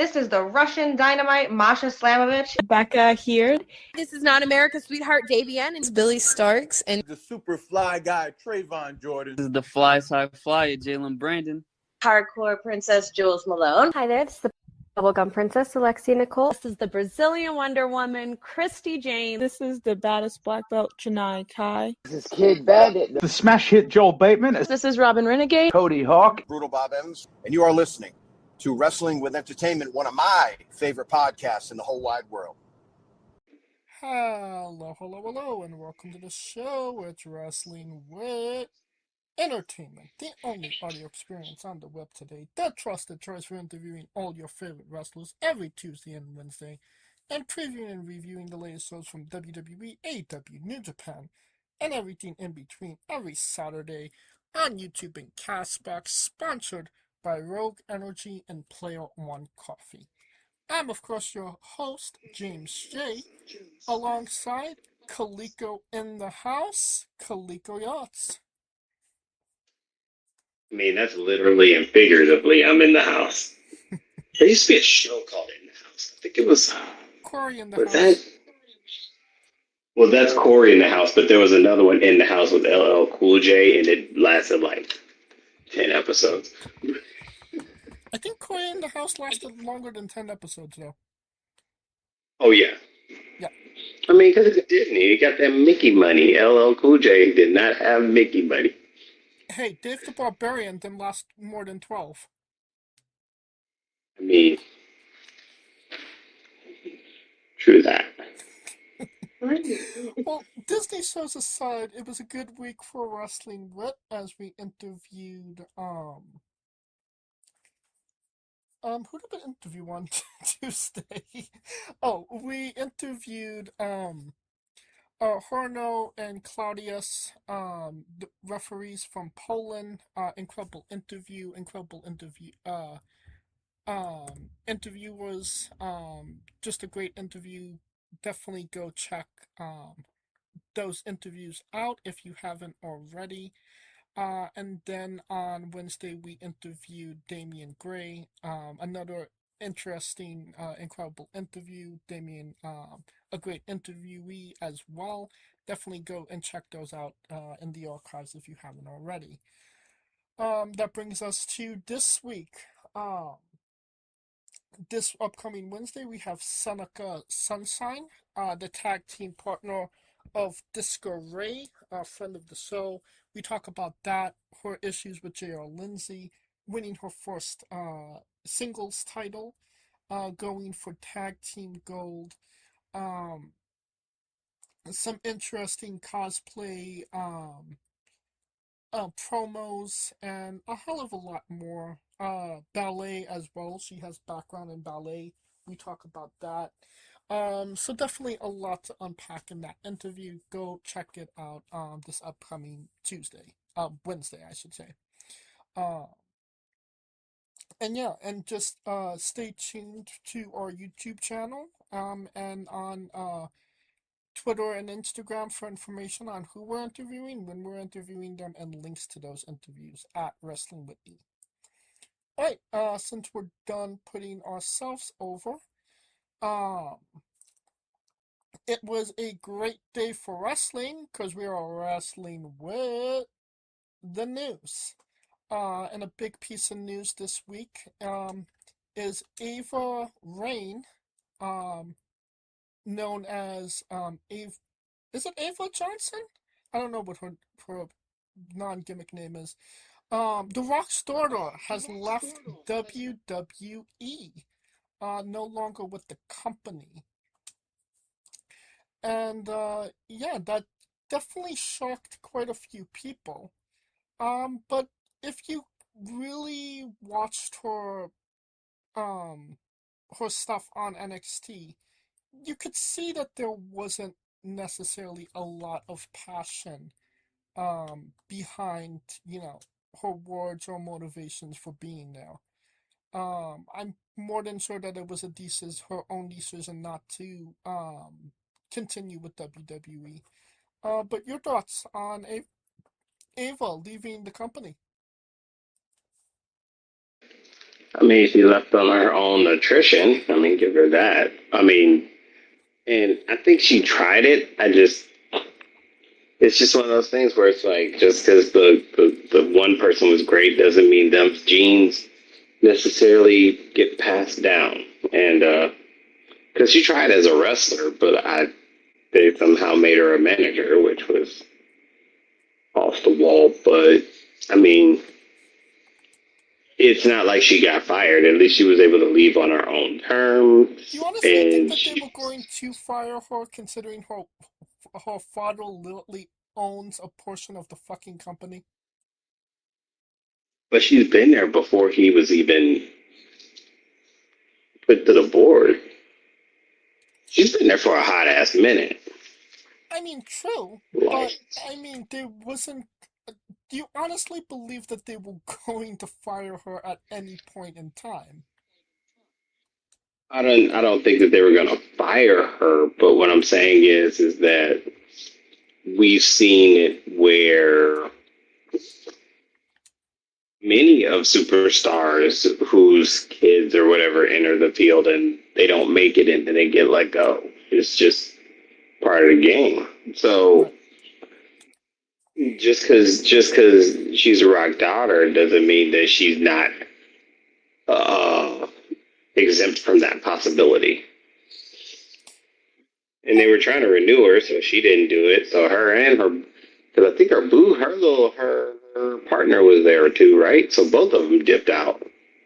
This is the Russian Dynamite, Masha Slamovich. Becca here. This is not America's Sweetheart, Davian. And It's Billy Starks. And the super fly guy, Trayvon Jordan. This is the fly side flyer, Jalen Brandon. Hardcore Princess, Jules Malone. Hi there, this is the Bubblegum Princess, Alexia Nicole. This is the Brazilian Wonder Woman, Christy James. This is the baddest black belt, Chennai Kai. This is Kid Bandit. The smash hit Joel Bateman. This is Robin Renegade. Cody Hawk. Brutal Bob Evans. And you are listening to Wrestling with Entertainment, one of my favorite podcasts in the whole wide world. Hello, and welcome to the show. It's Wrestling with Entertainment, the only audio experience on the web today, the trusted choice for interviewing all your favorite wrestlers every Tuesday and Wednesday, and previewing and reviewing the latest shows from WWE, AEW, New Japan, and everything in between every Saturday on YouTube and Castbox, sponsored by Rogue Energy and Player One Coffee. I'm, of course, your host, James J., alongside Kaliko in the house, Kaliko Yachts. I mean, that's literally and figuratively, I'm in the house. There used to be a show called In the House. I think it was... Corey in the was house. Well, that's Corey in the house, but there was another one in the house with LL Cool J, and it lasted like 10 episodes. I think Corey in the house lasted longer than 10 episodes, though. Oh, yeah. Yeah. I mean, because it's Disney. You got that Mickey money. LL Cool J did not have Mickey money. Hey, Dave the Barbarian didn't last more than 12. I mean, true that. Well, Disney shows aside, it was a good week for Wrestling With as we interviewed, who did we interview on Tuesday? Oh, we interviewed, Horno and Claudius, the referees from Poland. Incredible interview. Interviewers, just a great interview. Definitely go check those interviews out if you haven't already. And then on Wednesday we interviewed Damian Gray, another interesting, incredible interview. Damian, a great interviewee as well. Definitely go and check those out in the archives if you haven't already. That brings us to this week. This upcoming Wednesday, we have Seneca Sunshine, the tag team partner of Disco Ray, a friend of the show. We talk about that, her issues with J.R. Lindsay, winning her first singles title, going for tag team gold, some interesting cosplay promos, and a hell of a lot more. Ballet as well. She has background in ballet. We talk about that. So definitely a lot to unpack in that interview. Go check it out this upcoming Wednesday, I should say. And yeah, and just stay tuned to our YouTube channel and on Twitter and Instagram for information on who we're interviewing, when we're interviewing them, and links to those interviews at Wrestling with E. Alright, since we're done putting ourselves over, it was a great day for wrestling because we are wrestling with the news. And a big piece of news this week is Ava Rain, known as is it Ava Johnson? I don't know what her non-gimmick name is. The Rock's daughter has left WWE, no longer with the company. And yeah, that definitely shocked quite a few people. But if you really watched her stuff on NXT, you could see that there wasn't necessarily a lot of passion behind, her words or motivations for being there. I'm more than sure that it was her own decision not to continue with WWE. But your thoughts on Ava leaving the company? I mean, she left on her own attrition. I mean, give her that. I mean, and I think she tried it. It's just one of those things where it's like, just because the one person was great doesn't mean them genes necessarily get passed down. And because she tried as a wrestler, but they somehow made her a manager, which was off the wall. But I mean, it's not like she got fired. At least she was able to leave on her own terms. Do you honestly think And that they were going to fire her, considering her father literally owns a portion of the fucking company? but she's been there before he was even put to the board. She's been there for a hot ass minute. I mean, true, Like, but I mean, there wasn't. Do you honestly believe that they were going to fire her at any point in time? I don't think that they were gonna fire her, but what I'm saying is that we've seen it where many of superstars whose kids or whatever enter the field and they don't make it and they get let go. It's just part of the game. So just because she's a rock daughter doesn't mean that she's not uh, exempt from that possibility. And they were trying to renew her, so she didn't do it. So her and her, because I think her partner was there too, right? So both of them dipped out.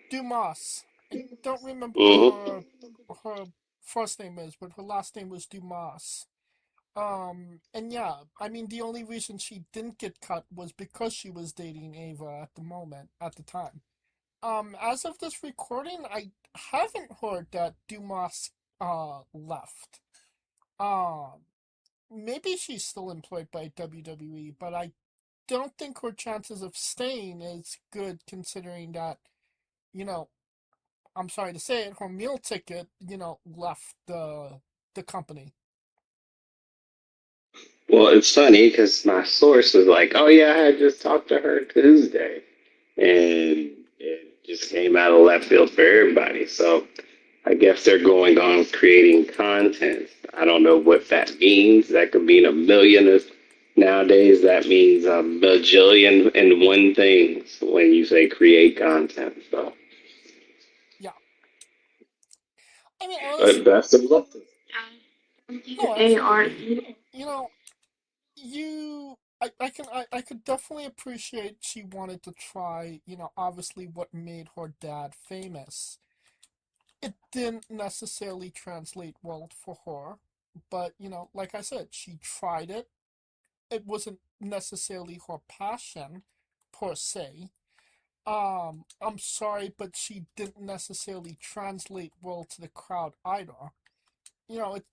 Dumas. I don't remember Mhm. what her first name is, but her last name was Dumas. And yeah, I mean, the only reason she didn't get cut was because she was dating Ava at the time. As of this recording, I haven't heard that Dumas, left. Um, Maybe she's still employed by WWE, but I don't think her chances of staying is good, considering that, you know, I'm sorry to say it, her meal ticket, left the company. Well, it's funny because my source was like, "Oh yeah, I had just talked to her Tuesday," and it just came out of left field for everybody. So I guess they're going on creating content. I don't know what that means. That could mean a million of nowadays. That means a bajillion and one things when you say create content. So, Yeah. I mean, but honestly, best of luck. no, absolutely. You know, I could definitely appreciate she wanted to try, obviously what made her dad famous. It didn't necessarily translate well for her, but, like I said, she tried it. It wasn't necessarily her passion, per se. I'm sorry, but she didn't necessarily translate well to the crowd either.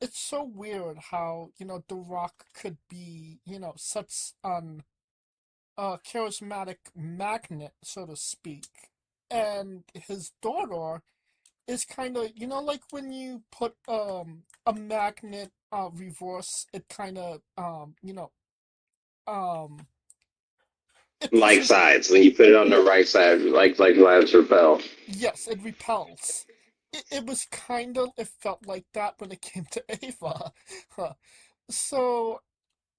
It's so weird how, The Rock could be, such an charismatic magnet, so to speak. And his daughter is kind of, like when you put a magnet reverse, it kind of, um, it Like pushes, sides. When you put it on the right side, like Lance repel. yes, it repels. It was kind of, it felt like that when it came to Ava. So,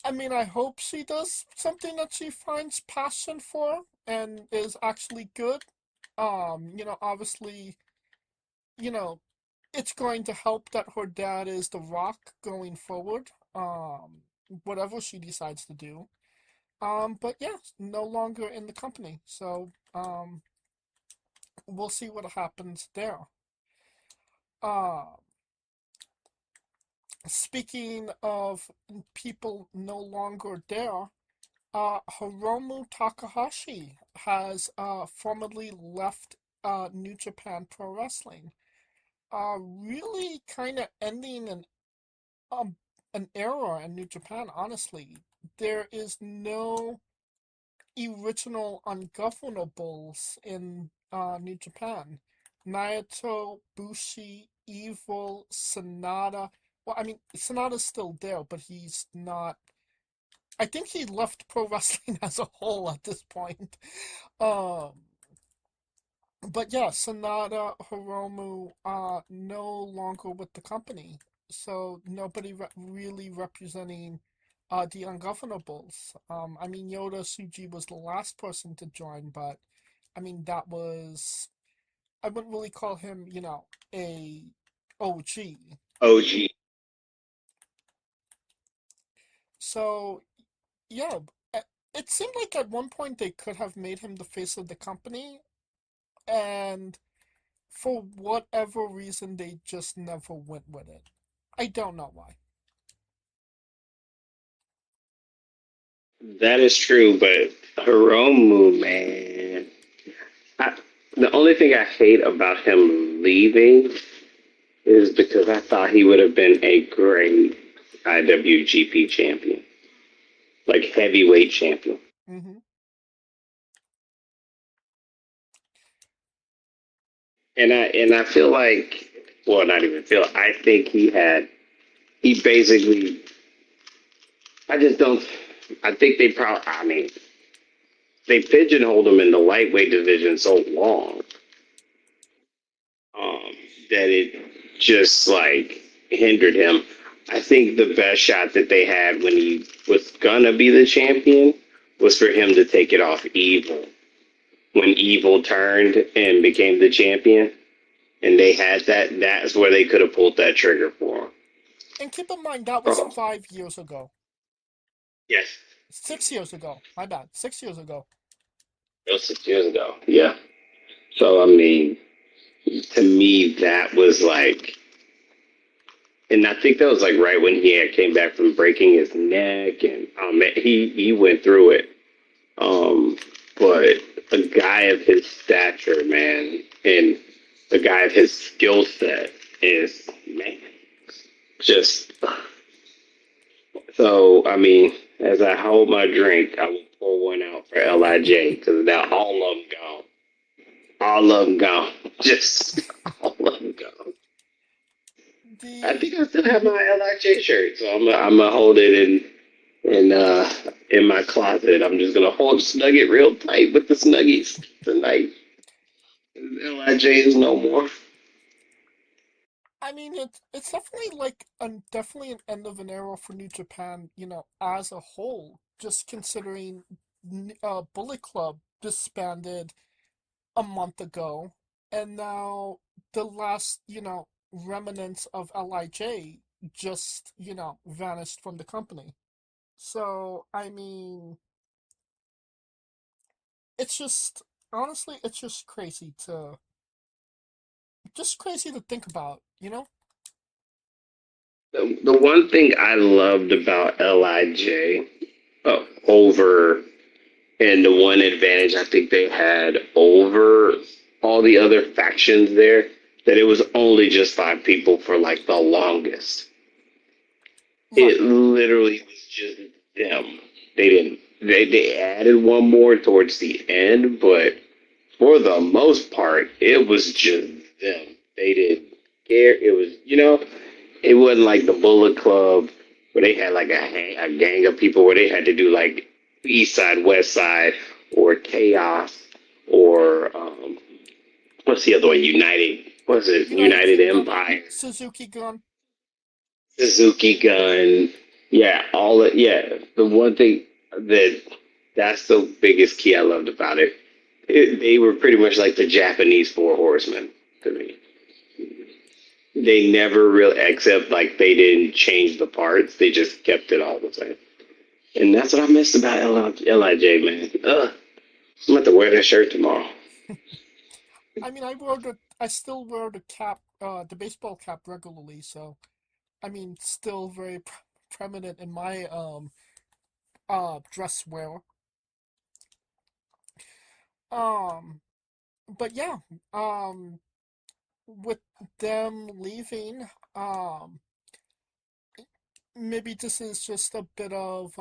I mean, I hope she does something that she finds passion for and is actually good. Obviously, you know, it's going to help that her dad is The Rock going forward. Whatever she decides to do. But yeah, no longer in the company. So, we'll see what happens there. Uh, Speaking of people no longer there, Hiromu Takahashi has formally left New Japan Pro Wrestling. Really kind of ending an era in New Japan, honestly. There is no original ungovernables in New Japan. Naito, Bushi, Evil, Sonata. Well, I mean, Sonata's still there, but he's not. I think he left pro wrestling as a whole at this point. Um, But yeah, Sanada Hiromu no longer with the company, so nobody really representing the ungovernables. I mean, Yoda Tsuji was the last person to join, but I mean that was, I wouldn't really call him, a OG. OG. So yeah, it seemed like at one point they could have made him the face of the company, and for whatever reason, they just never went with it. I don't know why. That is true, but Hiromu, man, I, the only thing I hate about him leaving is because I thought he would have been a great IWGP champion, like heavyweight champion. Hmm. And I feel like, well, not even feel. I think he basically. I just don't. I think they probably. I mean, they pigeonholed him in the lightweight division so long, um, that it just like hindered him. I think the best shot that they had when he was gonna be the champion was for him to take it off Evil. When Evil turned and became the champion, and they had that, that's where they could have pulled that trigger for him. And keep in mind, that was Oh, 5 years ago. yes. 6 years ago. My bad. 6 years ago. It was 6 years ago. Yeah. So, I mean, to me, that was like, and I think that was like right when he had came back from breaking his neck, and he went through it. Um, but a guy of his stature, man, and a guy of his skill set is, man, just so. I mean, as I hold my drink, I will pour one out for Lij because now all of them gone. All of them gone. Just all of them gone. I think The I still have my Lij shirt, so I'm gonna hold it in my closet. I'm just gonna snug it real tight with the snuggies tonight. Lij is no more. I mean, it's definitely like definitely an end of an era for New Japan, as a whole. Just considering, Bullet Club disbanded a month ago, and now the last, remnants of Lij just, vanished from the company. So, I mean, it's just, honestly, it's just crazy to think about, you know? The one thing I loved about Lij, over, and the one advantage I think they had over all the other factions there, that it was only just five people for like the longest. Right. It literally was just them. They didn't. They added one more towards the end, but for the most part, it was just them. They didn't care. It was, it wasn't like the Bullet Club where they had like a gang of people where they had to do like East Side, West Side, or Chaos, or what's the other one? United. What's it? United United Kingdom, Empire. Suzuki Gun. Suzuki Gun. Yeah, yeah. The one thing that's the biggest key I loved about it. They were pretty much like the Japanese Four Horsemen to me. They never really, except like they didn't change the parts. They just kept it all the same. And that's what I missed about Lij, man. Ugh. I'm going to wear that shirt tomorrow. I mean, I still wear the cap, the baseball cap regularly, so, I mean, still very prominent in my, dress wear. Um, but yeah, um, with them leaving, maybe this is just a bit of,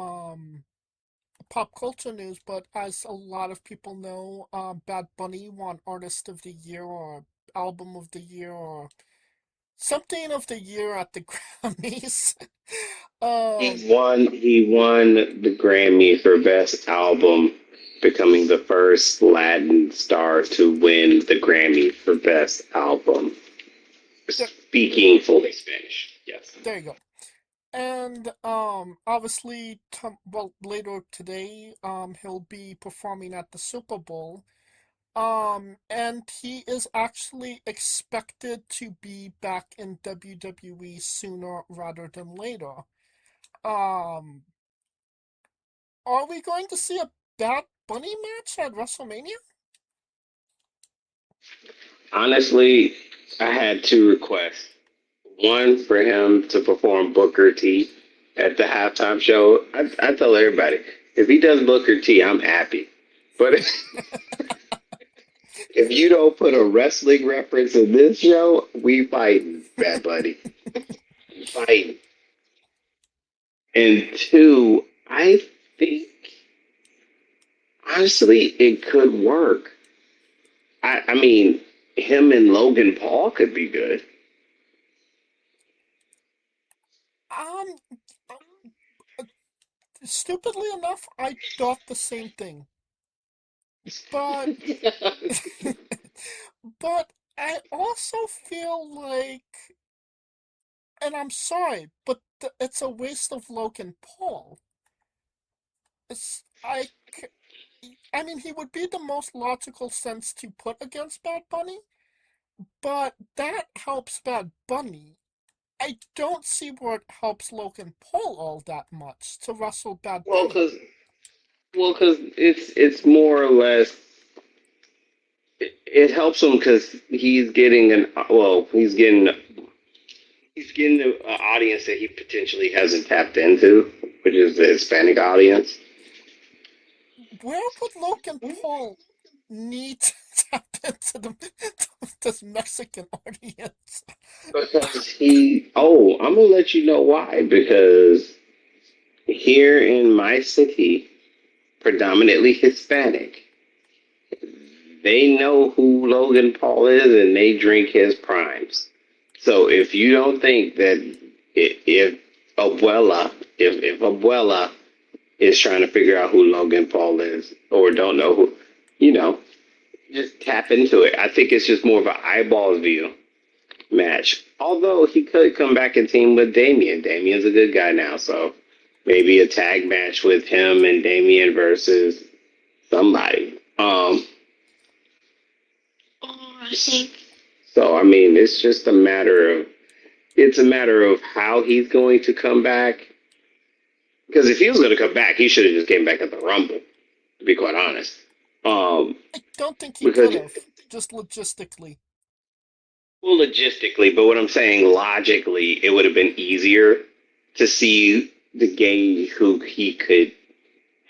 pop culture news, but as a lot of people know, Bad Bunny won Artist of the Year or Album of the Year or something of the year at the Grammys. He um, won. He won the Grammy for best album becoming the first Latin star to win the Grammy for Best Album. Speaking fully Spanish, yes. There you go. And obviously, later today, he'll be performing at the Super Bowl. And he is actually expected to be back in WWE sooner rather than later. Um, are we going to see a Bad Bunny match at WrestleMania? Honestly, I had two requests. One, for him to perform Booker T at the halftime show. I tell everybody, if he does Booker T, I'm happy. But if you don't put a wrestling reference in this show, we fighting, Bad Buddy. Fighting. And two, I think, honestly, it could work. I mean, him and Logan Paul could be good. Um, Stupidly enough, I thought the same thing. But, but I also feel like, and I'm sorry, but it's a waste of Logan Paul. It's, I mean, he would be the most logical sense to put against Bad Bunny, but that helps Bad Bunny. I don't see where it helps Logan Paul all that much to wrestle Bad Well, Bunny. because it's more or less it helps him because he's getting he's getting an audience that he potentially hasn't tapped into, which is the Hispanic audience. Where would Logan Paul need to tap into this Mexican audience? Because I'm gonna let you know why. Because here in my city, predominantly Hispanic, they know who Logan Paul is and they drink his primes. So if you don't think that if Abuela is trying to figure out who Logan Paul is or don't know who, just tap into it. I think it's just more of an eyeballs view match. Although he could come back and team with Damien. Damien's a good guy now, so maybe a tag match with him and Damien versus somebody. So I mean, it's a matter of how he's going to come back. Because if he was going to come back, he should have just came back at the Rumble. To be quite honest. I don't think he could have, just logistically. Well, logistically, but what I'm saying logically, it would have been easier to see the gauge who he could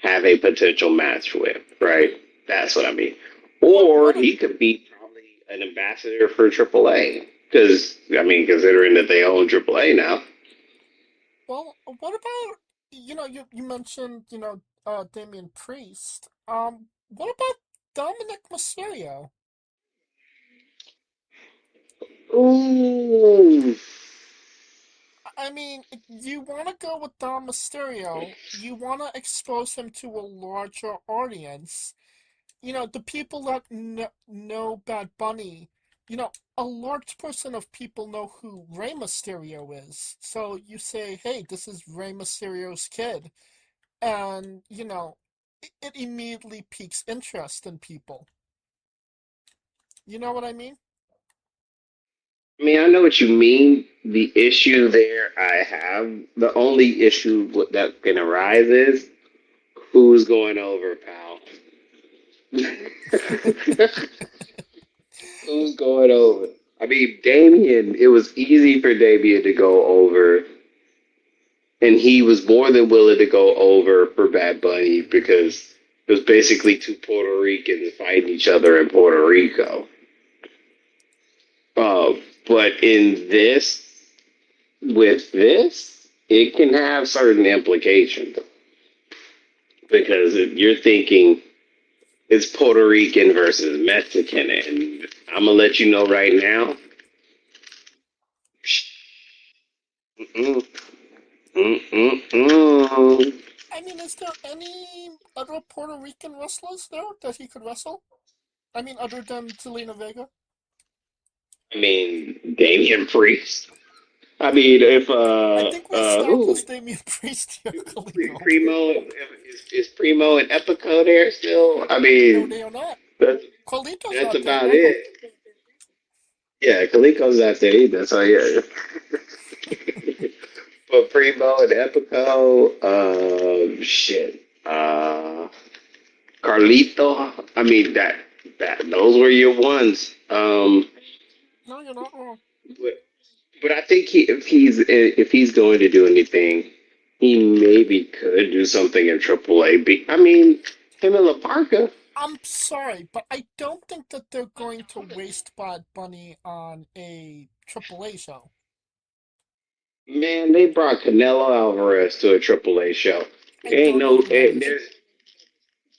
have a potential match with, right? That's what I mean. Or he could be probably an ambassador for AAA. Because, I mean, considering that they own AAA now. Well, what about, you mentioned, Damian Priest. What about Dominic Mysterio? Ooh. I mean, you want to go with Dom Mysterio, you want to expose him to a larger audience. The people that know Bad Bunny, a large portion of people know who Rey Mysterio is. So you say, hey, this is Rey Mysterio's kid. And, it immediately piques interest in people. You know what I mean? I mean, I know what you mean. The issue there I have, the only issue that can arise is who's going over, pal? Who's going over? I mean, Damien, it was easy for Damien to go over, and he was more than willing to go over for Bad Bunny because it was basically two Puerto Ricans fighting each other in Puerto Rico. But with this, it can have certain implications because you're thinking it's Puerto Rican versus Mexican, and I'm gonna let you know right now. Mm-mm. Mm-mm-mm. I mean, is there any other Puerto Rican wrestlers there that he could wrestle? I mean, other than Zelina Vega? I mean, Damian Priest. I mean, if I think we who established Damian Priest here, Calico. Primo is Primo and Epico there still? I No, mean, they are not. that's Carlito's that's not there about either. it. Yeah, Kalico's not there either. So yeah, but Primo and Epico, shit, Carlito. I mean that those were your ones. No, you're not wrong. But, but I think if he's going to do anything, he maybe could do something in AAA. I mean, him and La Parca. I'm sorry, but I don't think that they're going to waste Bad Bunny on a AAA show. Man, they brought Canelo Alvarez to a AAA show. I Ain't don't know no, who that is.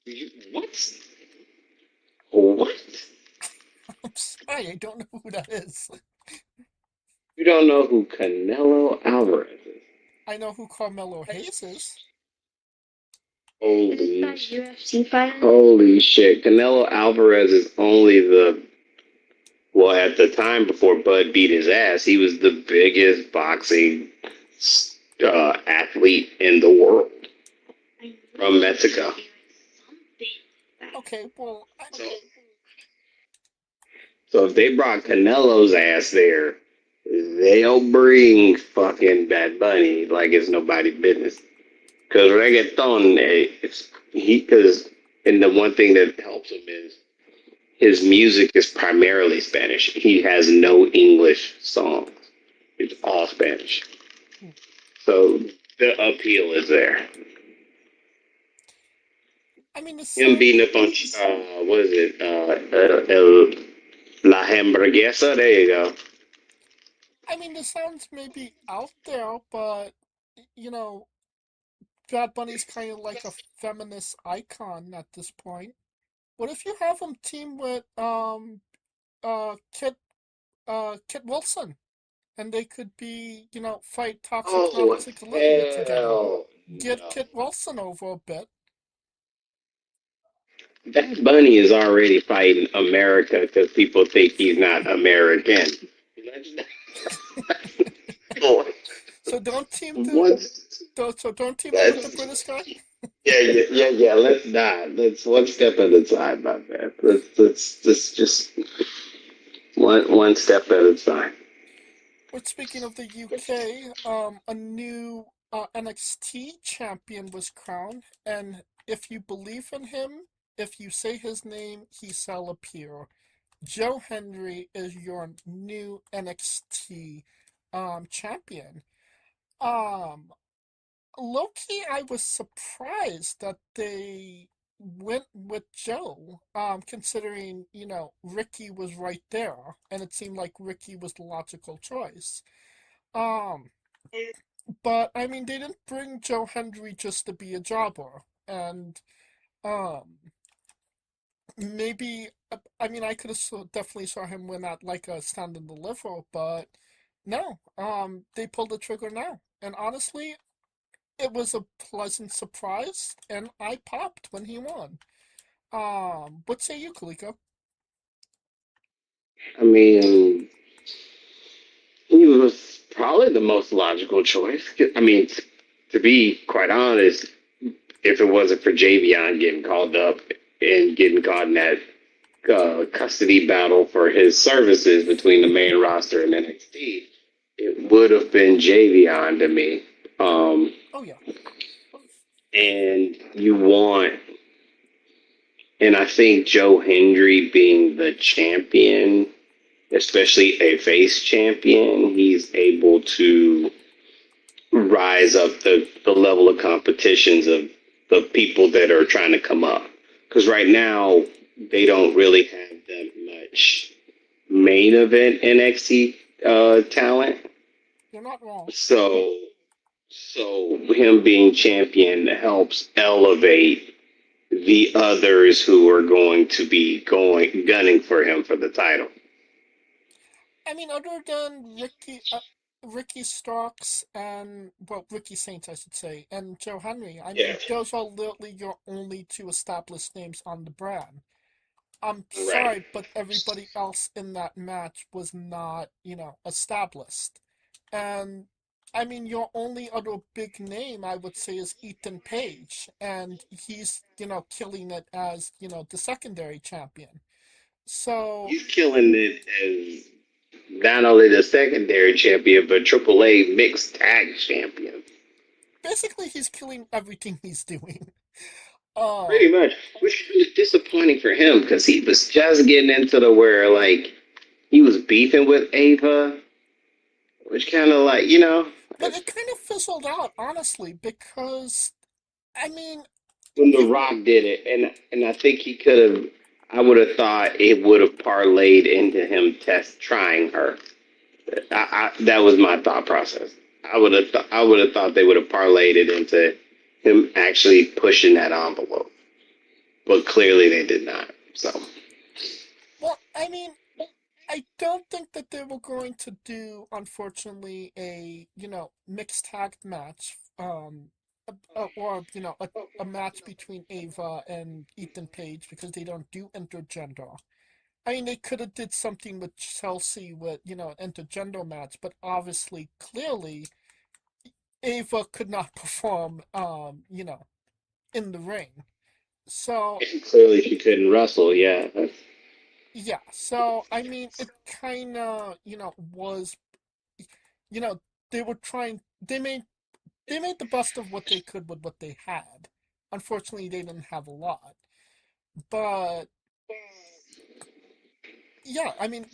there's what? What? I'm sorry, I don't know who that is. You don't know who Canelo Alvarez is? I know who Carmelo Hayes is. Isn't Holy, that UFC fighter? holy shit! Canelo Alvarez is only well, at the time before Bud beat his ass, he was the biggest boxing athlete in the world from Mexico. Okay, well, So if they brought Canelo's ass there, they'll bring fucking Bad Bunny like it's nobody's business. Because reggaeton, and the one thing that helps him is his music is primarily Spanish. He has no English songs. It's all Spanish. So the appeal is there. I mean, Him beating up on, what is it? La Hamburguesa. There you go. I mean, this sounds maybe out there, but, you know, Bad Bunny's kind of like a feminist icon at this point. What if you have him team with Kit Wilson, and they could be, you know, fight Toxic Olivia together. Hell Get no. Kit Wilson over a bit. Bad Bunny is already fighting America because people think he's not American. So don't team don't team up with the British guy. Yeah. Let's not. Let's one step at a time, my man. Let's just one step at a time. But speaking of the UK, a new NXT champion was crowned, and if you believe in him, if you say his name, he shall appear. Joe Hendry is your new NXT champion. Low-key, I was surprised that they went with Joe, considering, you know, Ricky was right there, and it seemed like Ricky was the logical choice. Um, but, I mean, they didn't bring Joe Hendry just to be a jobber, and, um, maybe, I mean, I could have definitely saw him win at, like, a stand and deliver, but no, they pulled the trigger now, and honestly, it was a pleasant surprise, and I popped when he won. What say you, Kaliko? I mean, he was probably the most logical choice. I mean, to be quite honest, if it wasn't for Javion getting called up and getting caught in that custody battle for his services between the main roster and NXT, it would have been Javion to me. Oh, yeah. And and I think Joe Hendry being the champion, especially a face champion, he's able to rise up the level of competitions of the people that are trying to come up. Because right now, they don't really have that much main event NXT talent. You're not wrong. So him being champion helps elevate the others who are going to be gunning for him for the title. I mean, other than Ricky, Ricky Starks and, well, Ricky Saints, I should say, and Joe Henry. I Yeah, mean, those are literally your only two established names on the brand. I'm right. sorry, but everybody else in that match was not, established. And I mean, your only other big name, I would say, is Ethan Page, and he's, killing it as, the secondary champion. So He's killing it as not only the secondary champion, but AAA mixed tag champion. basically, he's killing everything he's doing. Pretty Um, much, which was disappointing for him because he was just getting into the where like he was beefing with Ava, which kind of like but it kind of fizzled out, honestly, because I mean, when The you Rock did it, and I think he could have. I would have thought it would have parlayed into him trying her. That was my thought process. I would have thought they would have parlayed it into him actually pushing that envelope, but clearly they did not. So well, I mean, I don't think that they were going to do, unfortunately, a mixed tag match, or a match between Ava and Ethan Page because they don't do intergender. I mean, they could have did something with Chelsea with an intergender match, but obviously, clearly, Ava could not perform, in the ring. So clearly she couldn't wrestle. Yeah, yeah, so I mean, it kind of was you know they were trying they made the best of what they could with what they had. Unfortunately, they didn't have a lot, but yeah, I mean,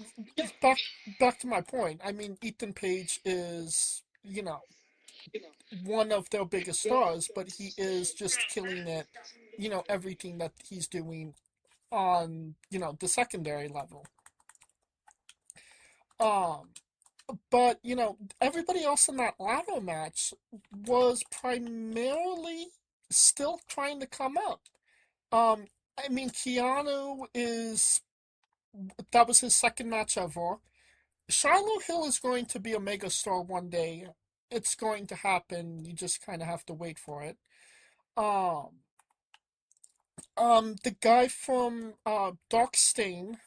back to my point. I mean, Ethan Page is one of their biggest stars, but he is just killing it. Everything that he's doing on the secondary level. Um, but everybody else in that ladder match was primarily still trying to come up. Um, I mean, Keanu is that was his second match ever. Shiloh Hill is going to be a megastar one day. It's going to happen. You just kind of have to wait for it. Um, the guy from Dark Stain.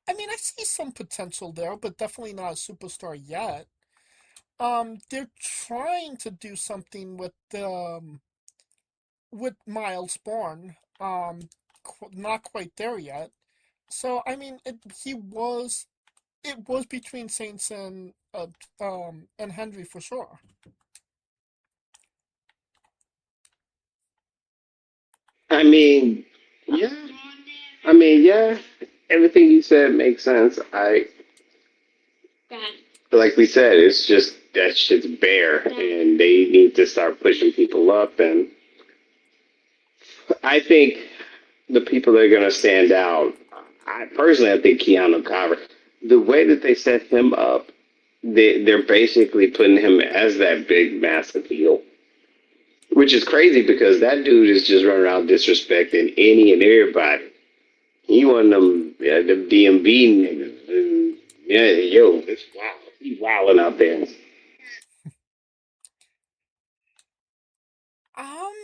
I mean, I see some potential there, but definitely not a superstar yet. They're trying to do something with Miles Bourne. Not quite there yet. So I mean, it was between Saints and Henry for sure. I mean, yeah. I mean, yeah. Everything you said makes sense. Like we said, it's just that shit's bare, and they need to start pushing people up. And I think the people that are going to stand out, I think Keanu Carver. The way that they set him up, they're basically putting him as that big, massive heel, which is crazy because that dude is just running around disrespecting any and everybody. He one of them, yeah, them DMV niggas. And, yeah, yo, it's wild. He wilding out there. Um,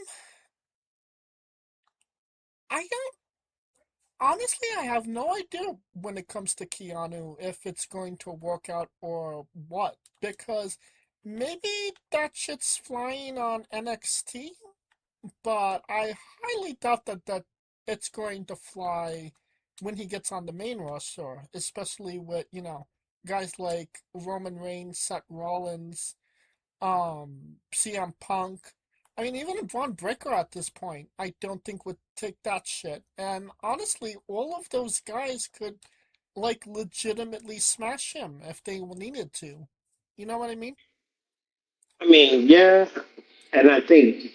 I don't honestly. I have no idea when it comes to Keanu if it's going to work out or what because maybe that shit's flying on NXT, but I highly doubt that it's going to fly when he gets on the main roster, especially with guys like Roman Reigns, Seth Rollins, CM Punk. I mean, even Braun Breaker at this point, I don't think would take that shit. And honestly, all of those guys could like legitimately smash him if they needed to. You know what I mean? I mean, yeah, and I think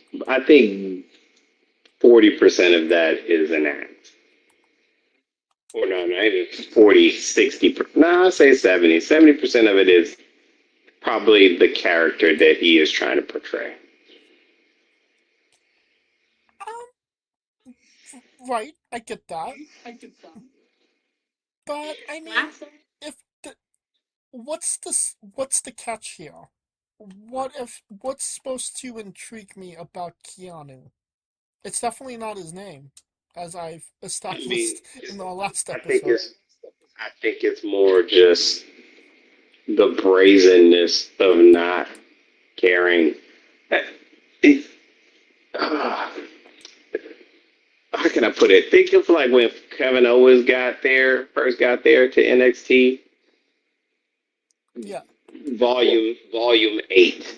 40% of that is an act. Or no, no, it's 40, 60. No, I'll say 70. 70% of it is probably the character that he is trying to portray. Right, I get that. But I mean, if What's the catch here? What's supposed to intrigue me about Keanu? It's definitely not his name, as I've I established mean, in our last I think episode. it's more just the brazenness of not caring. Uh, it- uh, how can I put it? Think of like when Kevin Owens first got there to NXT, Yeah. volume 8.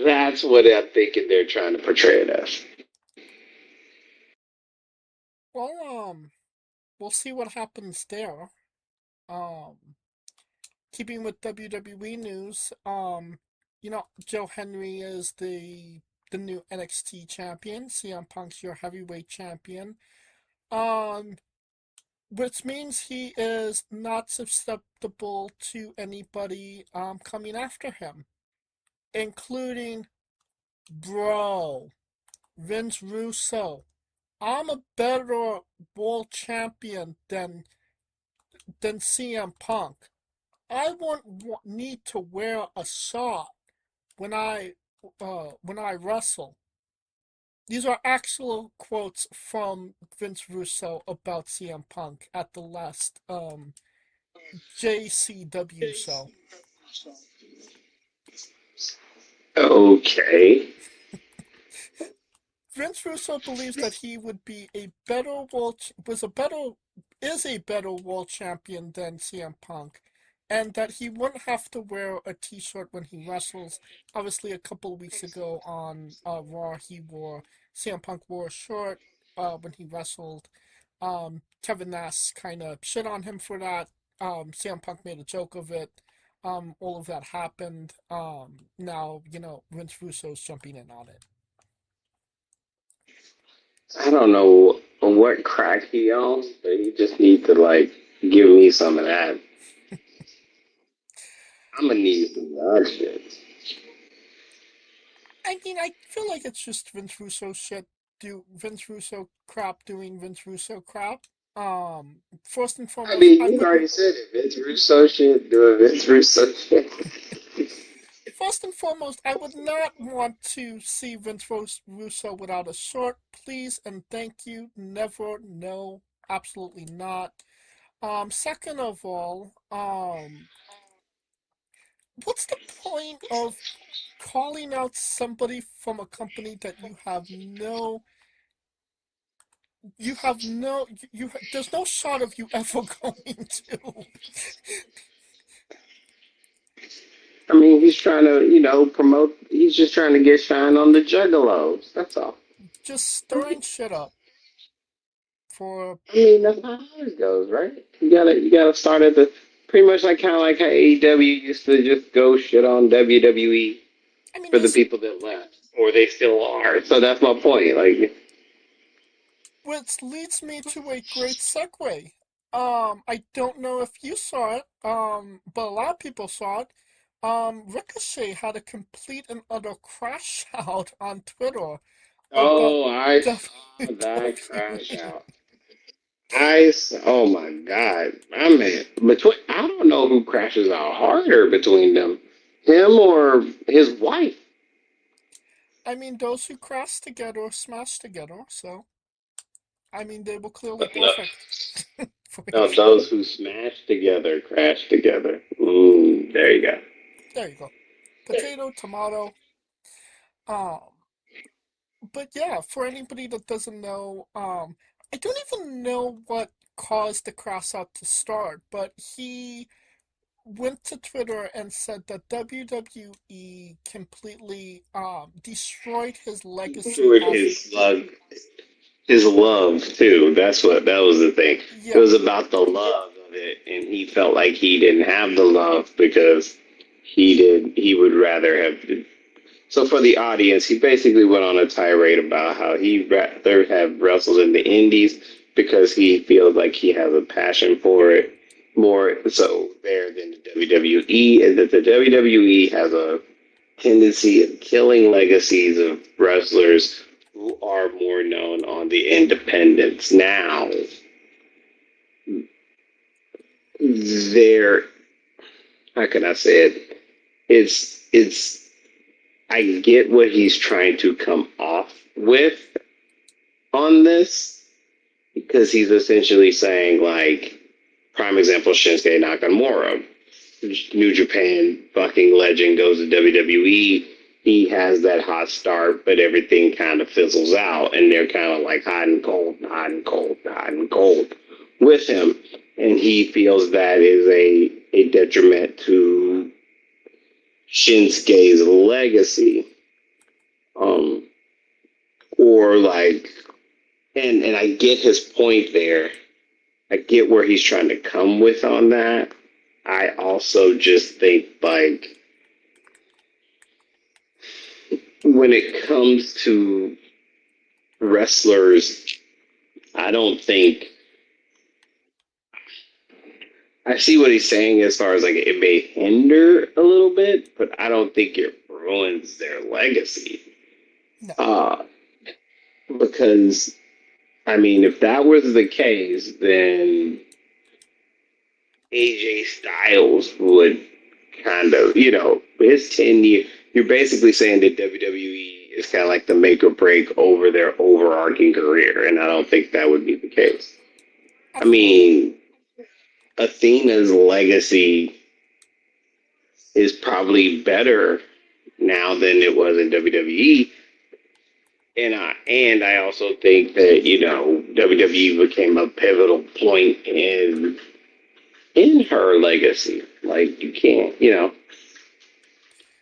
That's what I'm thinking they're trying to portray it as. Well, we'll see what happens there. Um, Keeping with WWE news, Joe Henry is the new NXT champion. CM Punk's your heavyweight champion. Um, which means he is not susceptible to anybody coming after him, including Vince Russo. I'm a better world champion than CM Punk. I won't need to wear a shot when I wrestle. These are actual quotes from Vince Russo about CM Punk at the last JCW show. Okay. Vince Russo believes that he would be a better is a better world champion than CM Punk, and that he wouldn't have to wear a T-shirt when he wrestles. Obviously, a couple of weeks ago on Raw, CM Punk wore a shirt when he wrestled. Kevin Nash kind of shit on him for that. CM Punk made a joke of it. All of that happened. Now Vince Russo's jumping in on it. I don't know what crack he owns, but he just needs to like give me some of that. I'm gonna need some of that shit. I mean, I feel like it's just Vince Russo Vince Russo crap doing Vince Russo crap. First and I foremost, mean, you already said it. Vince Russo shit, doing Vince Russo shit. I would not want to see Vince Russo without a shirt. Please and thank you. Never, no, absolutely not. Second of all, what's the point of calling out somebody from a company that there's no shot of you ever going to. I mean, he's trying to, promote. He's just trying to get shine on the Juggalos. That's all. Just stirring shit up for. I mean, that's how it goes, right? You gotta start at the pretty much like kind of like how AEW used to just go shit on WWE I mean, for the people that left, or they still are. So that's my point. Like, which leads me to a great segue. I don't know if you saw it, but a lot of people saw it. Ricochet had a complete and utter crash out on Twitter about oh, I saw that crash WWE. out. Oh my God, I mean, I don't know who crashes out harder between them, him or his wife. I mean, those who crash together smash together, so. I mean, they were clearly No, perfect for no, each other. those who smash together crash together. There you go. There you go. Potato, tomato. Um, but yeah, for anybody that doesn't know, I don't even know what caused the crash out to start, but he went to Twitter and said that WWE completely destroyed his legacy With as his love too. That was the thing. It yeah, was about the love of it, and he felt like he didn't have the love because he would rather have. So for the audience, he basically went on a tirade about how he'd rather have wrestled in the indies because he feels like he has a passion for it more so there than the WWE, and that the WWE has a tendency of killing legacies of wrestlers who are more known on the independents now. there, how can I say it? It's I get what he's trying to come off with on this because he's essentially saying, like, prime example, Shinsuke Nakamura, New Japan fucking legend, goes to WWE. He has that hot start, but everything kind of fizzles out, and they're kind of like hot and cold, hot and cold, hot and cold with him. And he feels that is a detriment to Shinsuke's legacy. Or like, and I get his point there. I get where he's trying to come with on that. I also just think, like, when it comes to wrestlers, I don't think I see what he's saying as far as like it may hinder a little bit, but I don't think it ruins their legacy. No. Because I mean, if that was the case, then AJ Styles would kind of, his 10 year. You're basically saying that WWE is kind of like the make or break over their overarching career, and I don't think that would be the case. I mean, Athena's legacy is probably better now than it was in WWE. And I also think that, WWE became a pivotal point in her legacy. Like, you can't,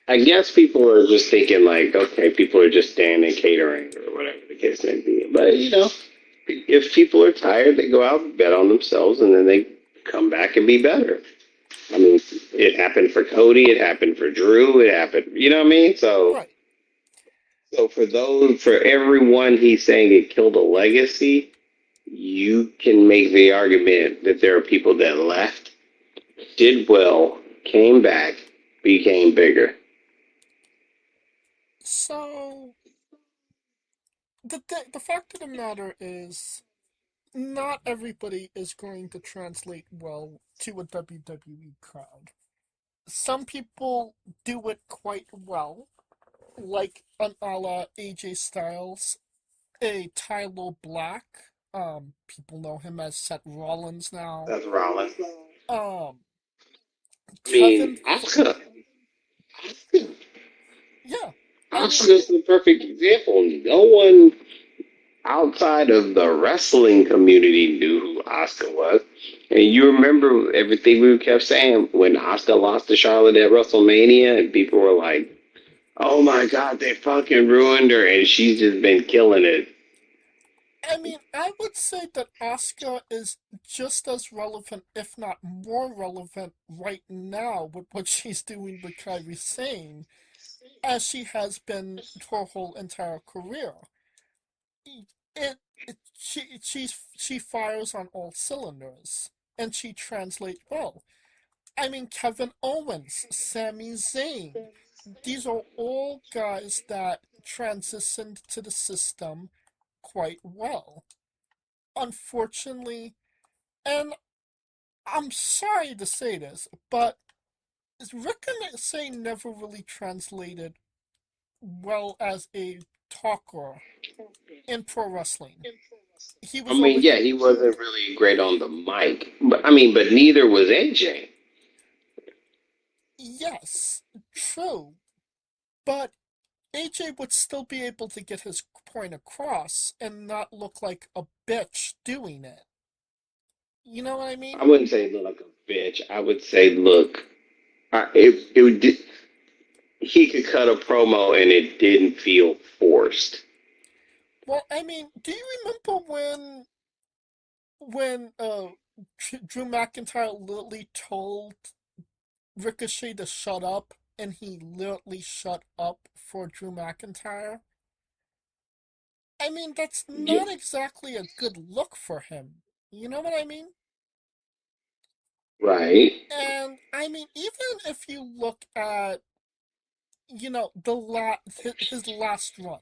I guess people are just thinking like, okay, people are just standing catering or whatever the case may be. But, if people are tired, they go out and bet on themselves and then they come back and be better. I mean, it happened for Cody, it happened for Drew, it happened, you know what I mean? So, Right. So for everyone he's saying it killed a legacy, you can make the argument that there are people that left, did well, came back, became bigger. So, the fact of the matter is, not everybody is going to translate well to a WWE crowd. Some people do it quite well, like an a la AJ Styles, a Tyler Black. People know him as Seth Rollins now. That's Rollins. I Kevin. mean, Asuka. Yeah. Asuka's the perfect example. No one outside of the wrestling community knew who Asuka was. And you remember everything we kept saying when Asuka lost to Charlotte at WrestleMania, and people were like, oh my God, they fucking ruined her, and she's just been killing it. I mean, I would say that Asuka is just as relevant, if not more relevant, right now with what she's doing with Kairi Sane, as she has been her whole entire career. She fires on all cylinders, and she translates well. I mean, Kevin Owens, Sami Zayn, these are all guys that transitioned to the system quite well. Unfortunately, and I'm sorry to say this, but Ricochet never really translated well as a talker in pro wrestling. He wasn't really great on the mic, but neither was AJ. Yes, true, but AJ would still be able to get his point across and not look like a bitch doing it. You know what I mean? I wouldn't say look like a bitch. I would say look, it would. He could cut a promo and it didn't feel forced. Well, I mean, do you remember when Drew McIntyre literally told Ricochet to shut up, and he literally shut up for Drew McIntyre? I mean, that's not exactly a good look for him. You know what I mean? Right. And I mean, even if you look at, his last run,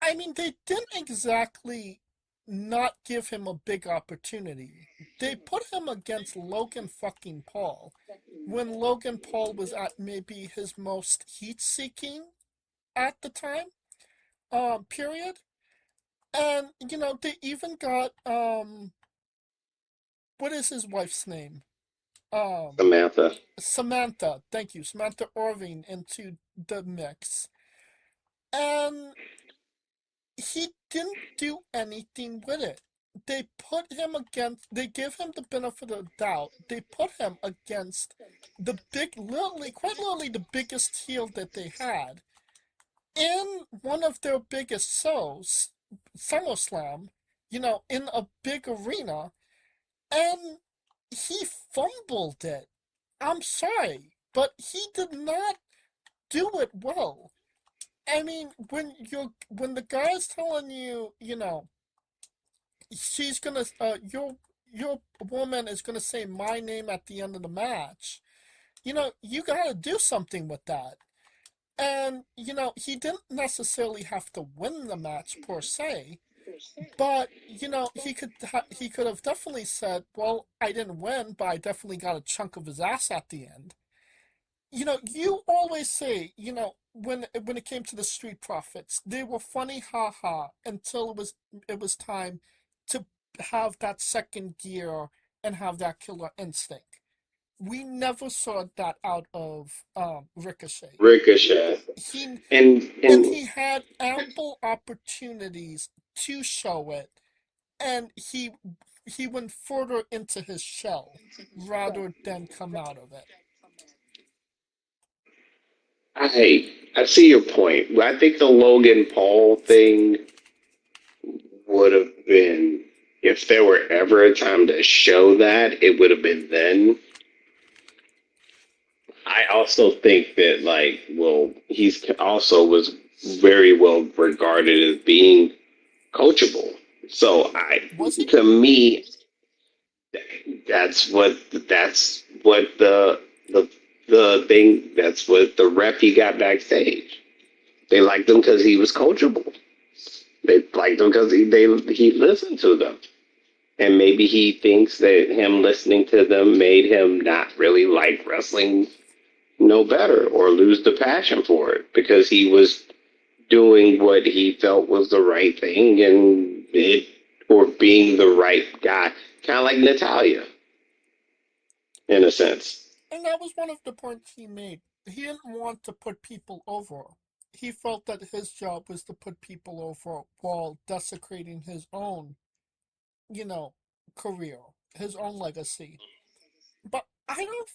I mean, they didn't exactly not give him a big opportunity. They put him against Logan fucking Paul when Logan Paul was at maybe his most heat-seeking at the time, period. And, they even got, what is his wife's name? Samantha. Samantha, thank you, Samantha Irving into the mix. And he didn't do anything with it. They give him the benefit of the doubt. They put him against quite literally the biggest heel that they had in one of their biggest shows, SummerSlam, in a big arena, and he fumbled it. I'm sorry, but he did not do it well. I mean, when the guy's telling you, she's gonna, your woman is gonna say my name at the end of the match, you gotta do something with that. And, he didn't necessarily have to win the match per se, but, he could have definitely said, well, I didn't win, but I definitely got a chunk of his ass at the end. You always say, when it came to the Street Profits, they were funny, haha, until it was time to have that second gear and have that killer instinct. We never saw that out of Ricochet. And He had ample opportunities to show it, and he went further into his shell rather than come out of it. I see your point. I think the Logan Paul thing would have been, if there were ever a time to show that, it would have been then. I also think that, he's also was very well regarded as being coachable. So to me, that's what the rep he got backstage. They liked him because he was coachable. They liked him because he listened to them. And maybe he thinks that him listening to them made him not really like wrestling no better or lose the passion for it, because he was doing what he felt was the right thing or being the right guy, kind of like Natalia, in a sense. And that was one of the points he made. He didn't want to put people over. He felt that his job was to put people over while desecrating his own, career, his own legacy. But I don't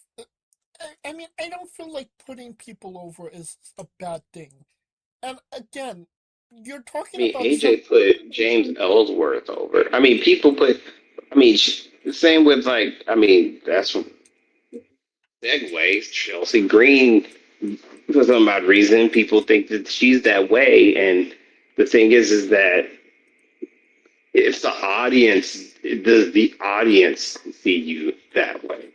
feel like putting people over is a bad thing. And again, you're talking about AJ put James Ellsworth over. Same with that's segue. Chelsea Green, for some odd reason, people think that she's that way, and the thing is that if does the audience see you that way?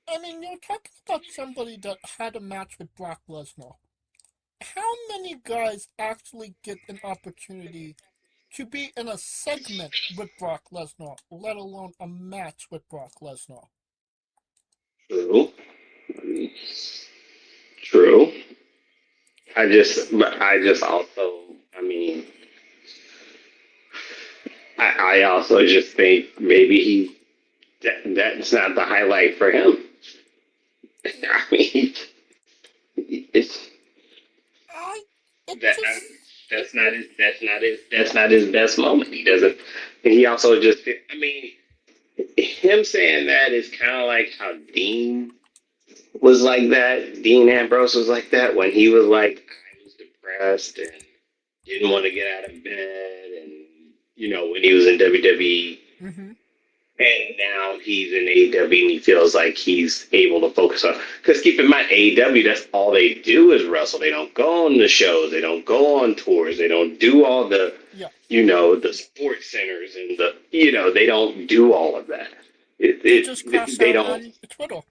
I mean, you're talking about somebody that had a match with Brock Lesnar. How many guys actually get an opportunity to be in a segment with Brock Lesnar, let alone a match with Brock Lesnar? True. I just also, I also just think maybe that's not the highlight for him. I mean, that's not his best moment. He doesn't, and he also just, him saying that is kind of like how Dean was like that. Dean Ambrose was like that when he was like, I was depressed and didn't want to get out of bed, and when he was in WWE. Mm-hmm. And now he's in AEW and he feels like he's able to focus on. Because keep in mind, AEW, that's all they do is wrestle. They don't go on the shows. They don't go on tours. They don't do all the, the sports centers and they don't do all of that. They just crash out on Twitter.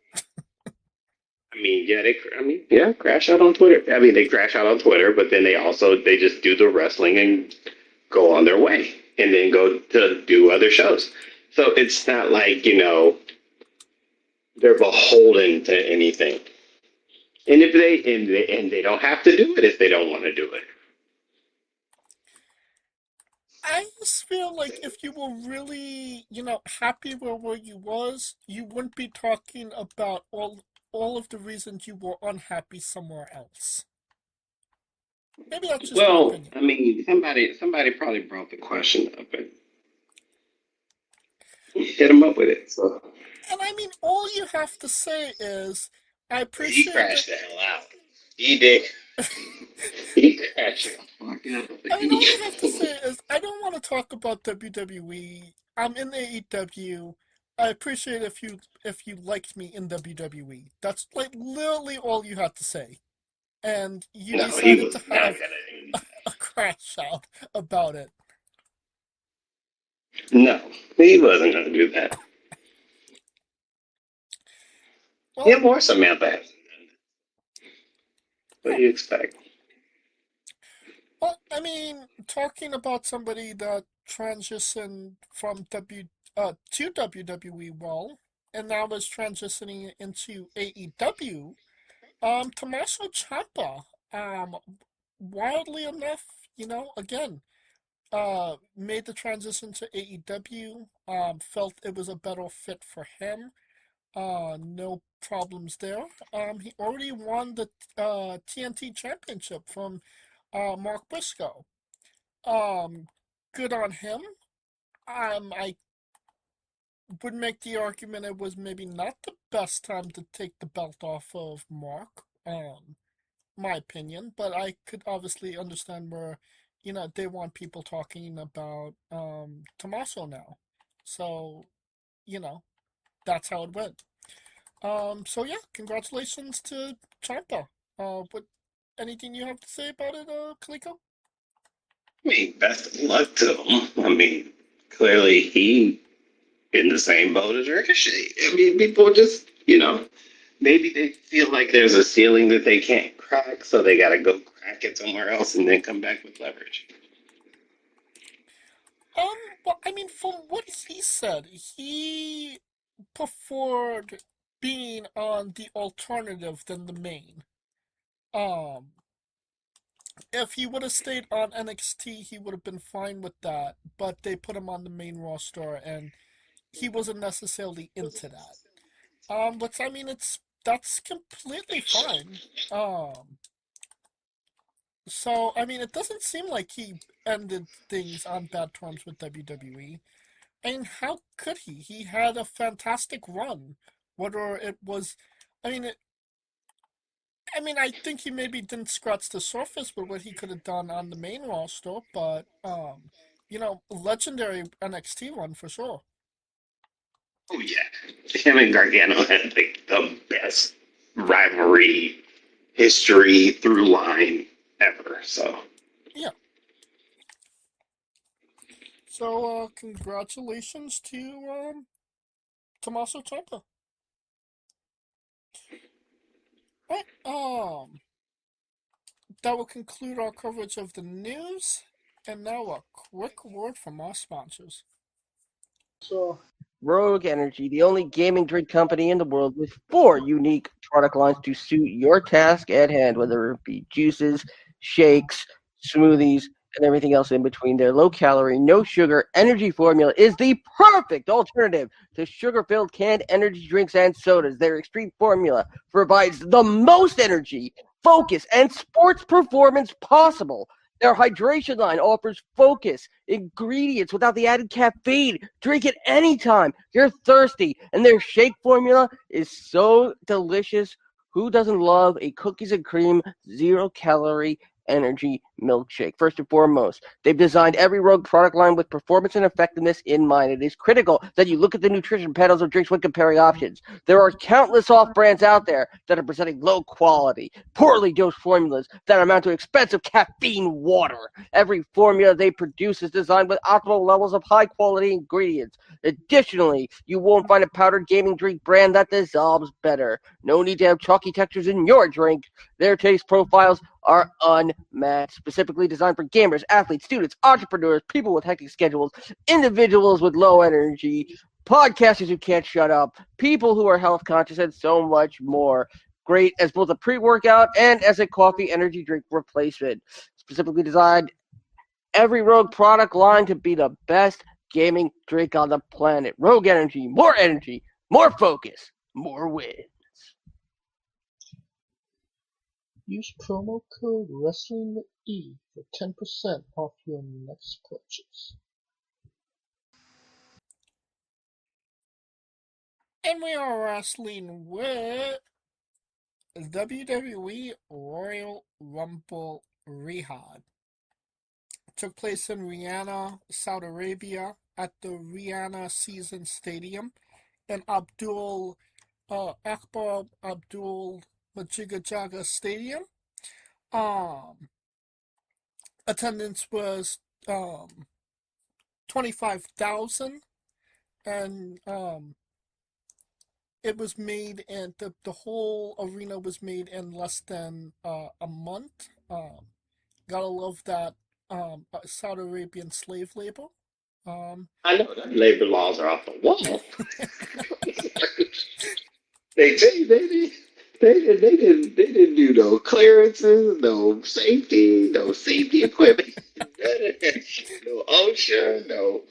Crash out on Twitter. They crash out on Twitter, but then they just do the wrestling and go on their way and then go to do other shows. So it's not like, they're beholden to anything. And if they don't have to do it if they don't want to do it. I just feel like if you were really, happy with where you was, you wouldn't be talking about all of the reasons you were unhappy somewhere else. Maybe that's just my Well, opinion. I mean, somebody probably brought the question up and hit them up with it. So And I mean, all you have to say is, I he appreciate crashed that. the hell out. He did. He crashed the fuck out. I mean, all you have to say is, I don't want to talk about WWE. I'm in AEW. I appreciate if you liked me in WWE. That's like literally all you had to say. And you No, he decided was to not have gonna. a crash out about it. No, he wasn't gonna do that. Well, Him or Samantha. What do you expect? well, I mean, talking about somebody that transitioned from to WWE, well, and now is transitioning into AEW. Tommaso Ciampa, wildly enough, again, made the transition to AEW. Felt it was a better fit for him. No problems there. He already won the TNT Championship from Mark Briscoe. Good on him. I would make the argument it was maybe not the best time to take the belt off of Mark. My opinion, but I could obviously understand where, they want people talking about Tommaso now. So, that's how it went. So yeah, congratulations to Ciampa. What anything you have to say about it, Kaliko? I mean, best of luck to him. I mean, clearly he in the same boat as Ricochet. I mean, people just, maybe they feel like there's a ceiling that they can't crack, so they got to go crack it somewhere else and then come back with leverage. Well, I mean, from what he said, he preferred being on the alternative than the main. Um, if he would have stayed on NXT, he would have been fine with that, but they put him on the main roster, and he wasn't necessarily into that. But I mean, that's completely fine. So I mean, it doesn't seem like he ended things on bad terms with WWE. I mean, how could he? He had a fantastic run. Whether it was, I mean, I think he maybe didn't scratch the surface with what he could have done on the main roster, but legendary NXT run for sure. Oh yeah, him and Gargano had like the best rivalry history through line ever. So yeah. So congratulations to Tommaso Ciampa. Right, that will conclude our coverage of the news. And now a quick word from our sponsors. So, Rogue Energy, the only gaming drink company in the world with 4 unique product lines to suit your task at hand, whether it be juices, shakes, smoothies, and everything else in between. Their low-calorie, no-sugar energy formula is the perfect alternative to sugar-filled canned energy drinks and sodas. Their extreme formula provides the most energy, focus, and sports performance possible. Their hydration line offers focus, ingredients without the added caffeine. Drink it anytime you're thirsty. And their shake formula is so delicious. Who doesn't love a cookies and cream, 0-calorie energy milkshake? First and foremost, they've designed every Rogue product line with performance and effectiveness in mind. It is critical that you look at the nutrition panels of drinks when comparing options. There are countless off-brands out there that are presenting low-quality, poorly dosed formulas that amount to expensive caffeine water. Every formula they produce is designed with optimal levels of high-quality ingredients. Additionally, you won't find a powdered gaming drink brand that dissolves better. No need to have chalky textures in your drink. Their taste profiles are unmatched. specifically designed for gamers, athletes, students, entrepreneurs, people with hectic schedules, individuals with low energy, podcasters who can't shut up, people who are health conscious, and so much more. Great as both a pre-workout and as a coffee energy drink replacement. Specifically designed every Rogue product line to be the best gaming drink on the planet. Rogue Energy, more focus, more wins. Use promo code WRESTLINGWITHE for 10% off your next purchase. And we are wrestling with WWE Royal Rumble Rehab. It took place in Riyadh, Saudi Arabia, at the Riyadh Season Stadium, and Akbar Abdul Majigajaga Stadium. Attendance was 25,000, and it was made, and the whole arena was made in less than a month. Gotta love that Saudi Arabian slave labor. I know that labor laws are off the wall. They didn't do no clearances, no safety equipment, no OSHA, no.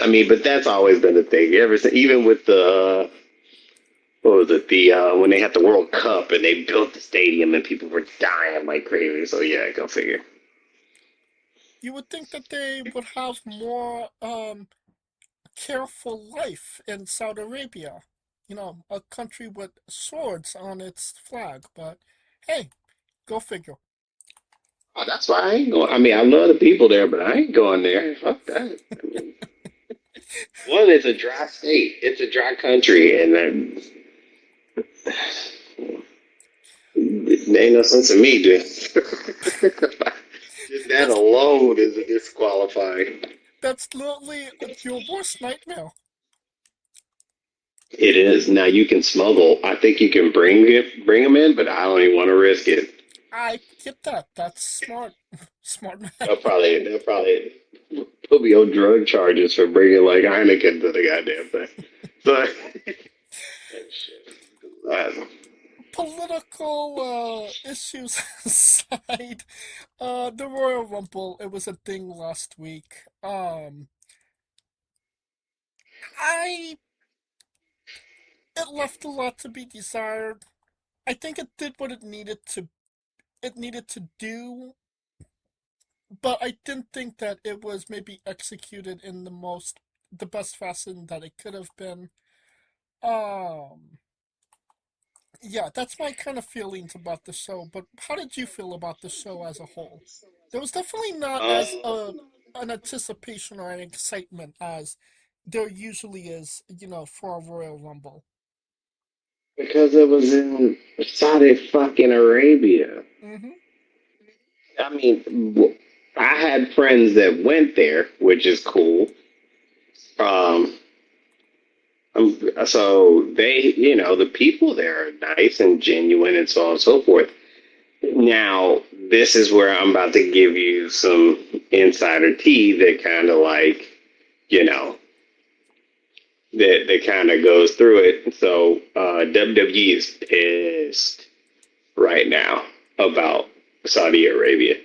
I mean, but that's always been the thing. Ever since, even with the what was it, the when they had the World Cup and they built the stadium and people were dying like crazy. So yeah, go figure. You would think that they would have more careful life in Saudi Arabia. You know, a country with swords on its flag. But hey, go figure. Oh, that's why I ain't going. I mean, I love the people there, but I ain't going there. Fuck that. I mean, one, it's a dry state. It's a dry country, and there ain't no sense in me doing. Just that alone is a disqualifying. That's literally your worst nightmare. It is. Now you can smuggle. I think you can bring them in, but I don't even want to risk it. I get that. That's smart. Smart man. They'll probably put me on drug charges for bringing like Heineken to the goddamn thing. So, shit. Political issues aside, the Royal Rumble, it was a thing last week. It left a lot to be desired. I think it did what it needed to do, but I didn't think that it was maybe executed in the best fashion that it could have been. Yeah, that's my kind of feelings about the show. But how did you feel about the show as a whole? There was definitely not as an anticipation or an excitement as there usually is, for a Royal Rumble. Because it was in Saudi fucking Arabia. Mm-hmm. I mean, I had friends that went there, which is cool. So they, the people there are nice and genuine and so on and so forth. Now, this is where I'm about to give you some insider tea that kind of like, that kind of goes through it. So WWE is pissed right now about Saudi Arabia.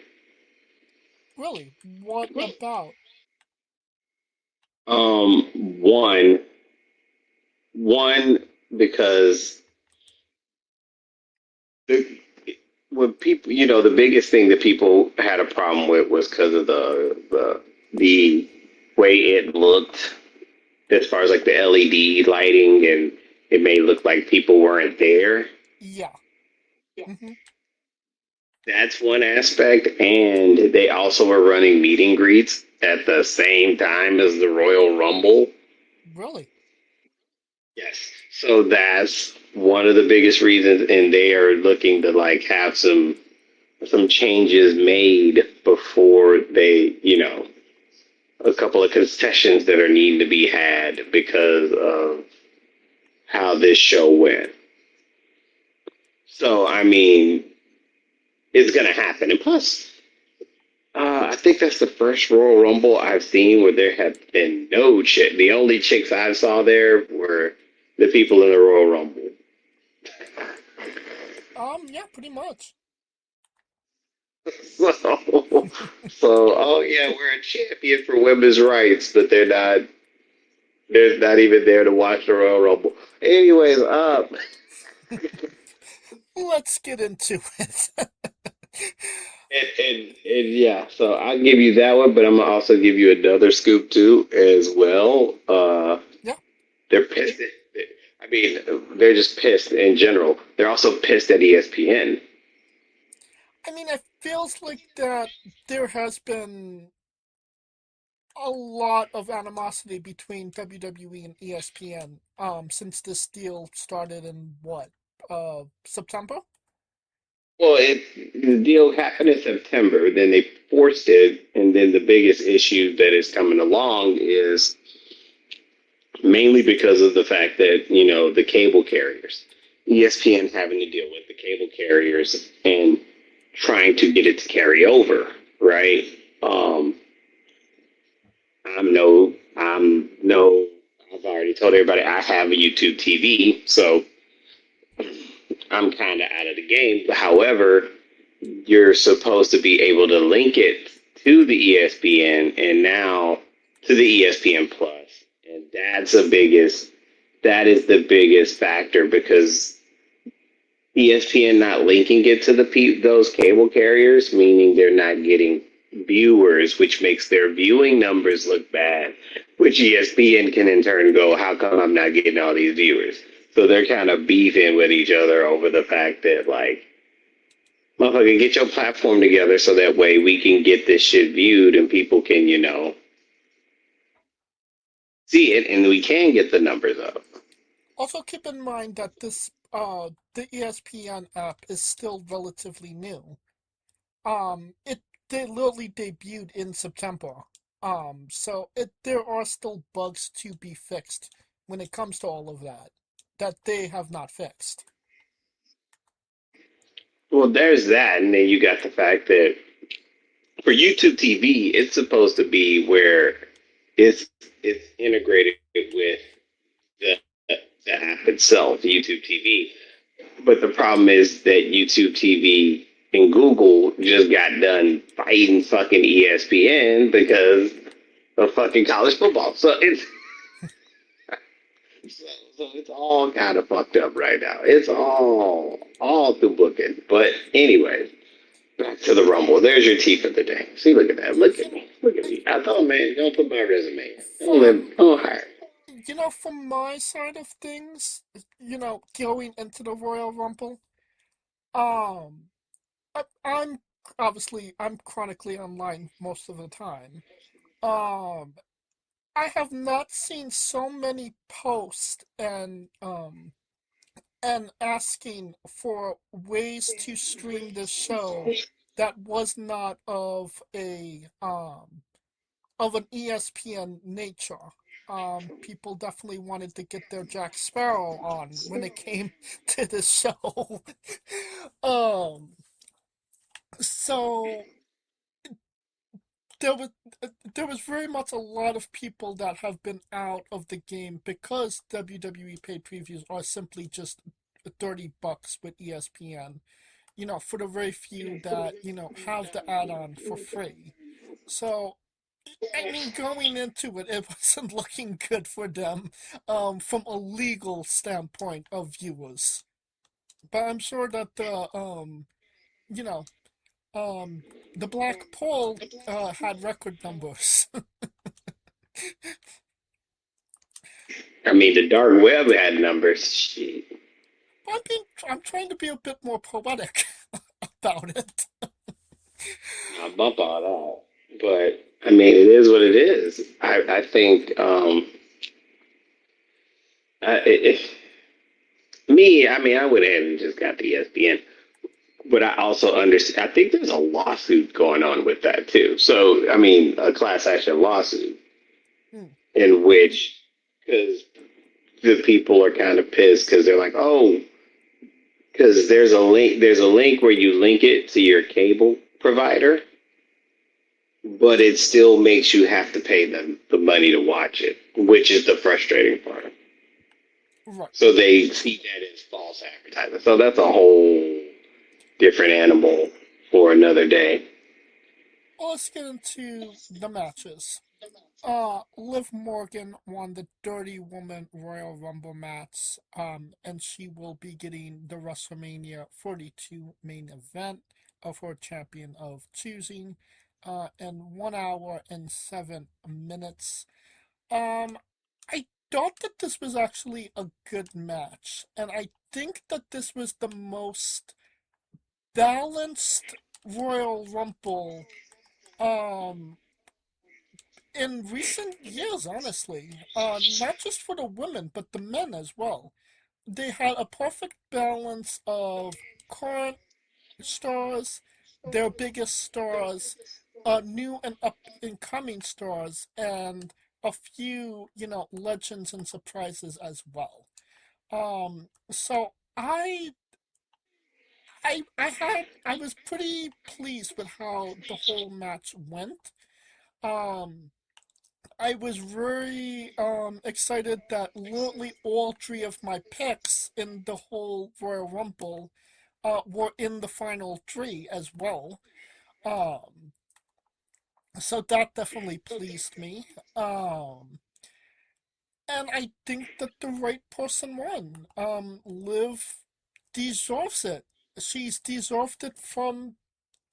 Really? What about? One because when people, the biggest thing that people had a problem with was because of the way it looked, as far as like the LED lighting, and it may look like people weren't there. Yeah. Mm-hmm. That's one aspect, and they also were running meet and greets at the same time as the Royal Rumble. Really? Yes. So that's one of the biggest reasons, and they are looking to like have some changes made before they, a couple of concessions that are needing to be had because of how this show went. So I mean, it's going to happen, and plus, I think that's the first Royal Rumble I've seen where there have been no chick. The only chicks I saw there were the people in the Royal Rumble. Yeah, pretty much. So, oh yeah, we're a champion for women's rights, but they're not even there to watch the Royal Rumble. Anyways, Let's get into it. and yeah, so I'll give you that one, but I'm gonna also give you another scoop too as well. Yeah. They're pissed. I mean, they're just pissed in general. They're also pissed at ESPN. I mean, it feels like that there has been a lot of animosity between WWE and ESPN since this deal started in what, September? Well, the deal happened in September, then they forced it, and then the biggest issue that is coming along is mainly because of the fact that, the cable carriers, ESPN having to deal with the cable carriers and trying to get it to carry over, right? I've already told everybody I have a YouTube TV, so I'm kind of out of the game. However, you're supposed to be able to link it to the ESPN and now to the ESPN Plus, and that is the biggest factor because ESPN not linking it to those cable carriers, meaning they're not getting viewers, which makes their viewing numbers look bad, which ESPN can in turn go, how come I'm not getting all these viewers? So they're kind of beefing with each other over the fact that, like, motherfucker, get your platform together so that way we can get this shit viewed and people can, see it and we can get the numbers up. Also, keep in mind that the ESPN app is still relatively new. They literally debuted in September. So there are still bugs to be fixed when it comes to all of that they have not fixed. Well, there's that, and then you got the fact that for YouTube TV, it's supposed to be where it's integrated with the, the app itself, YouTube TV. But the problem is that YouTube TV and Google just got done fighting fucking ESPN because of fucking college football. So it's all kind of fucked up right now. It's all through booking. But anyway, back to the Rumble. There's your tea for the day. See, look at that. Look at me. Look at me. I thought, man, don't put my resume. Don't hire. From my side of things, going into the Royal Rumble, I'm chronically online most of the time. I have not seen so many posts and asking for ways to stream this show that was not of an ESPN nature. People definitely wanted to get their Jack Sparrow on when it came to the show. So there was very much a lot of people that have been out of the game because WWE paid previews are simply just $30 with ESPN. For the very few that have the add-on for free. So I mean, going into it, it wasn't looking good for them from a legal standpoint of viewers. But I'm sure that the Black Poll had record numbers. I mean, the dark web had numbers. Shit. I'm trying to be a bit more poetic about it. I'll bump all that. But, I mean, it is what it is. I think, I went ahead and just got the ESPN. But I also understand, I think there's a lawsuit going on with that, too. So, I mean, a class action lawsuit in which, because the people are kind of pissed because they're like, oh, because there's a link where you link it to your cable provider, but it still makes you have to pay them the money to watch it, which is the frustrating part. Right. So they see that as false advertising. So that's a whole different animal for another day. Well, let's get into the matches. Liv Morgan won the Dirty Woman Royal Rumble match, and she will be getting the WrestleMania 42 main event of her champion of choosing, in 1 hour and 7 minutes. I thought that this was actually a good match, and I think that this was the most balanced Royal Rumble, um, in recent years, honestly. Not just for the women, but the men as well. They had a perfect balance of current stars, their biggest stars, new and up and coming stars, and a few, legends and surprises as well. So I was pretty pleased with how the whole match went. Um, I was very excited that literally all three of my picks in the whole Royal Rumble were in the final three as well. Um, so that definitely pleased me. And I think that the right person won. Liv deserves it. She's deserved it from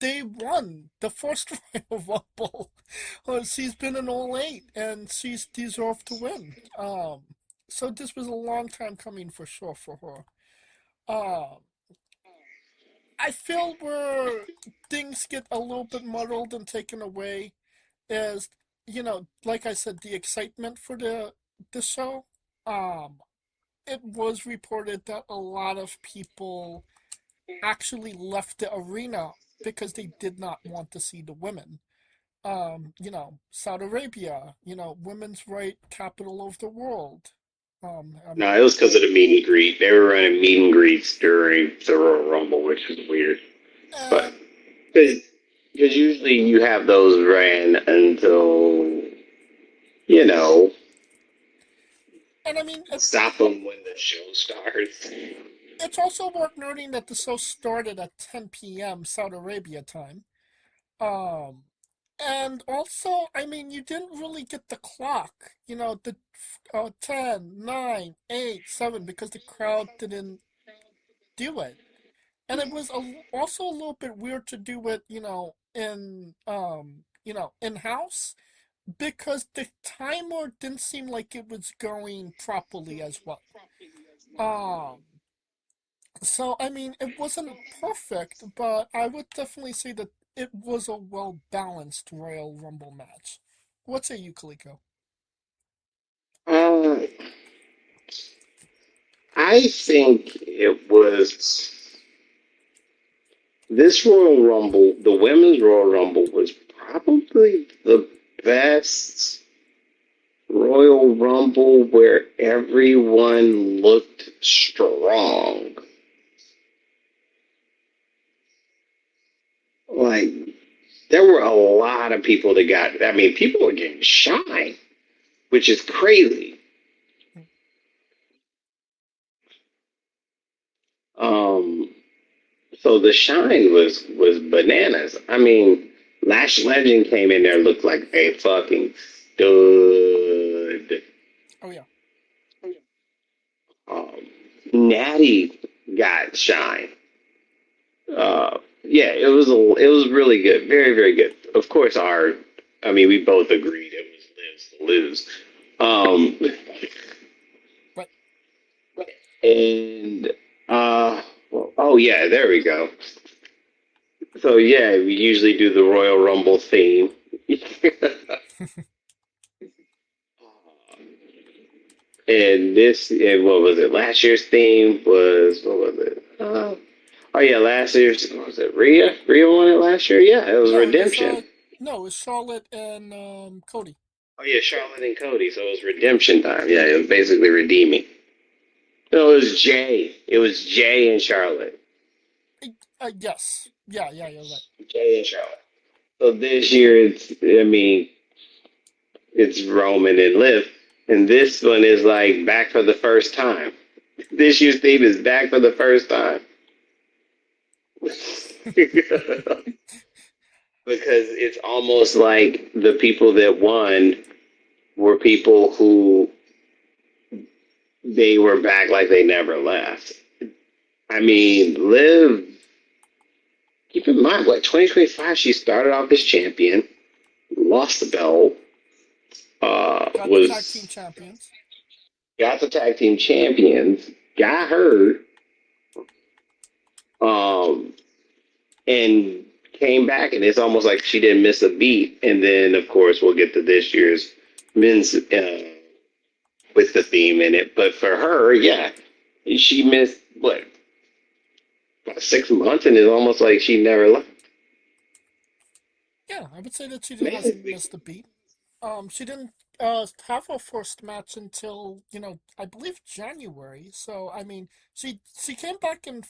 day one, the first Royal Rumble. She's been in all eight, and she's deserved to win. So this was a long time coming for sure for her. Um, I feel where things get a little bit muddled and taken away is, like I said, the excitement for the show. Um, it was reported that a lot of people actually left the arena because they did not want to see the women. Saudi Arabia, women's right capital of the world. No, it was because of the meet and greet. They were running meet and greets during the Royal Rumble, which was weird. But because usually you have those ran until, you know, and I mean, stop them when the show starts. It's also worth noting that the show started at 10 p.m. Saudi Arabia time. Um, and also, I mean, you didn't really get the clock, the 10, 9, 8, 7, because the crowd didn't do it. And it was also a little bit weird to do it, in house, because the timer didn't seem like it was going properly as well. So I mean, it wasn't perfect, but I would definitely say that it was a well balanced Royal Rumble match. What say you, Kaliko? Uh, I think it was this Royal Rumble, the women's Royal Rumble was probably the best Royal Rumble where everyone looked strong. Like, there were a lot of people that got, I mean, people were getting shine, which is crazy. Um, so the shine was bananas. I mean, Lash Legend came in there, looked like a fucking stud. Oh yeah. Natty got shine. Yeah, it was really good, very very good. Of course, I mean, we both agreed it was Liv's to lose. Right. And oh yeah, there we go. So yeah, we usually do the Royal Rumble theme. And what was it? Last year's theme was, what was it? Oh yeah, last year's, what was it? Rhea? Rhea won it last year? Yeah, it was Redemption. No, it was Charlotte and Cody. Oh yeah, Charlotte and Cody, so it was Redemption time. Yeah, it was basically redeeming. No, it was Jay. It was Jay and Charlotte. Yes. Yeah, you're right. Jay and Charlotte. So this year it's Roman and Liv, and this one is like back for the first time. This year's theme is back for the first time. Because it's almost like the people that won were people who they were back like they never left. I mean, Liv, keep in mind, 2025, she started off as champion, lost the belt, Got the tag team champions. got the tag team champions, got hurt, and came back, and it's almost like she didn't miss a beat. And then, of course, we'll get to this year's men's with the theme in it. But for her, yeah, she missed about 6 months, and it's almost like she never left. Yeah, I would say that she hasn't missed a beat. She didn't have her first match until, I believe January. So I mean, she came back in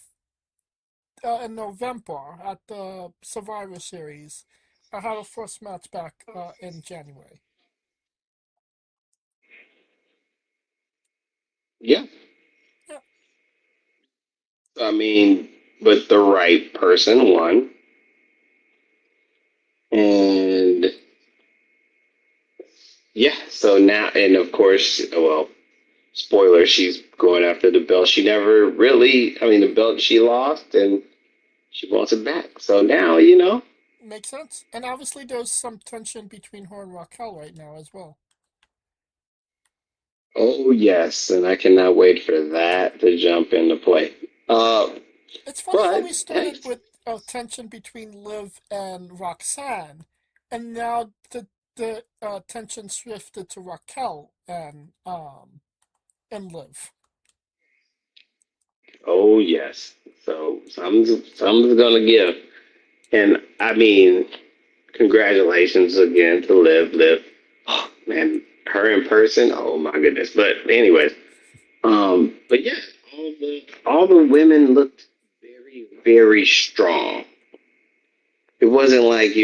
November at the Survivor Series. I had her first match back in January. Yeah. Yeah. I mean, but the right person won. And yeah, so now, and of course, well, spoiler, she's going after the belt. She never really, I mean, the belt she lost, and she wants it back. So now, Makes sense. And obviously there's some tension between her and Raquel right now as well. Oh, yes, and I cannot wait for that to jump into play. It's funny how But we started with a tension between Liv and Roxanne, and now the tension shifted to Raquel and Liv. oh yes, so something's gonna give, and I mean, congratulations again to Liv. Oh man, her in person. Oh my goodness. But anyways, but yeah, all the women looked very very strong. It wasn't like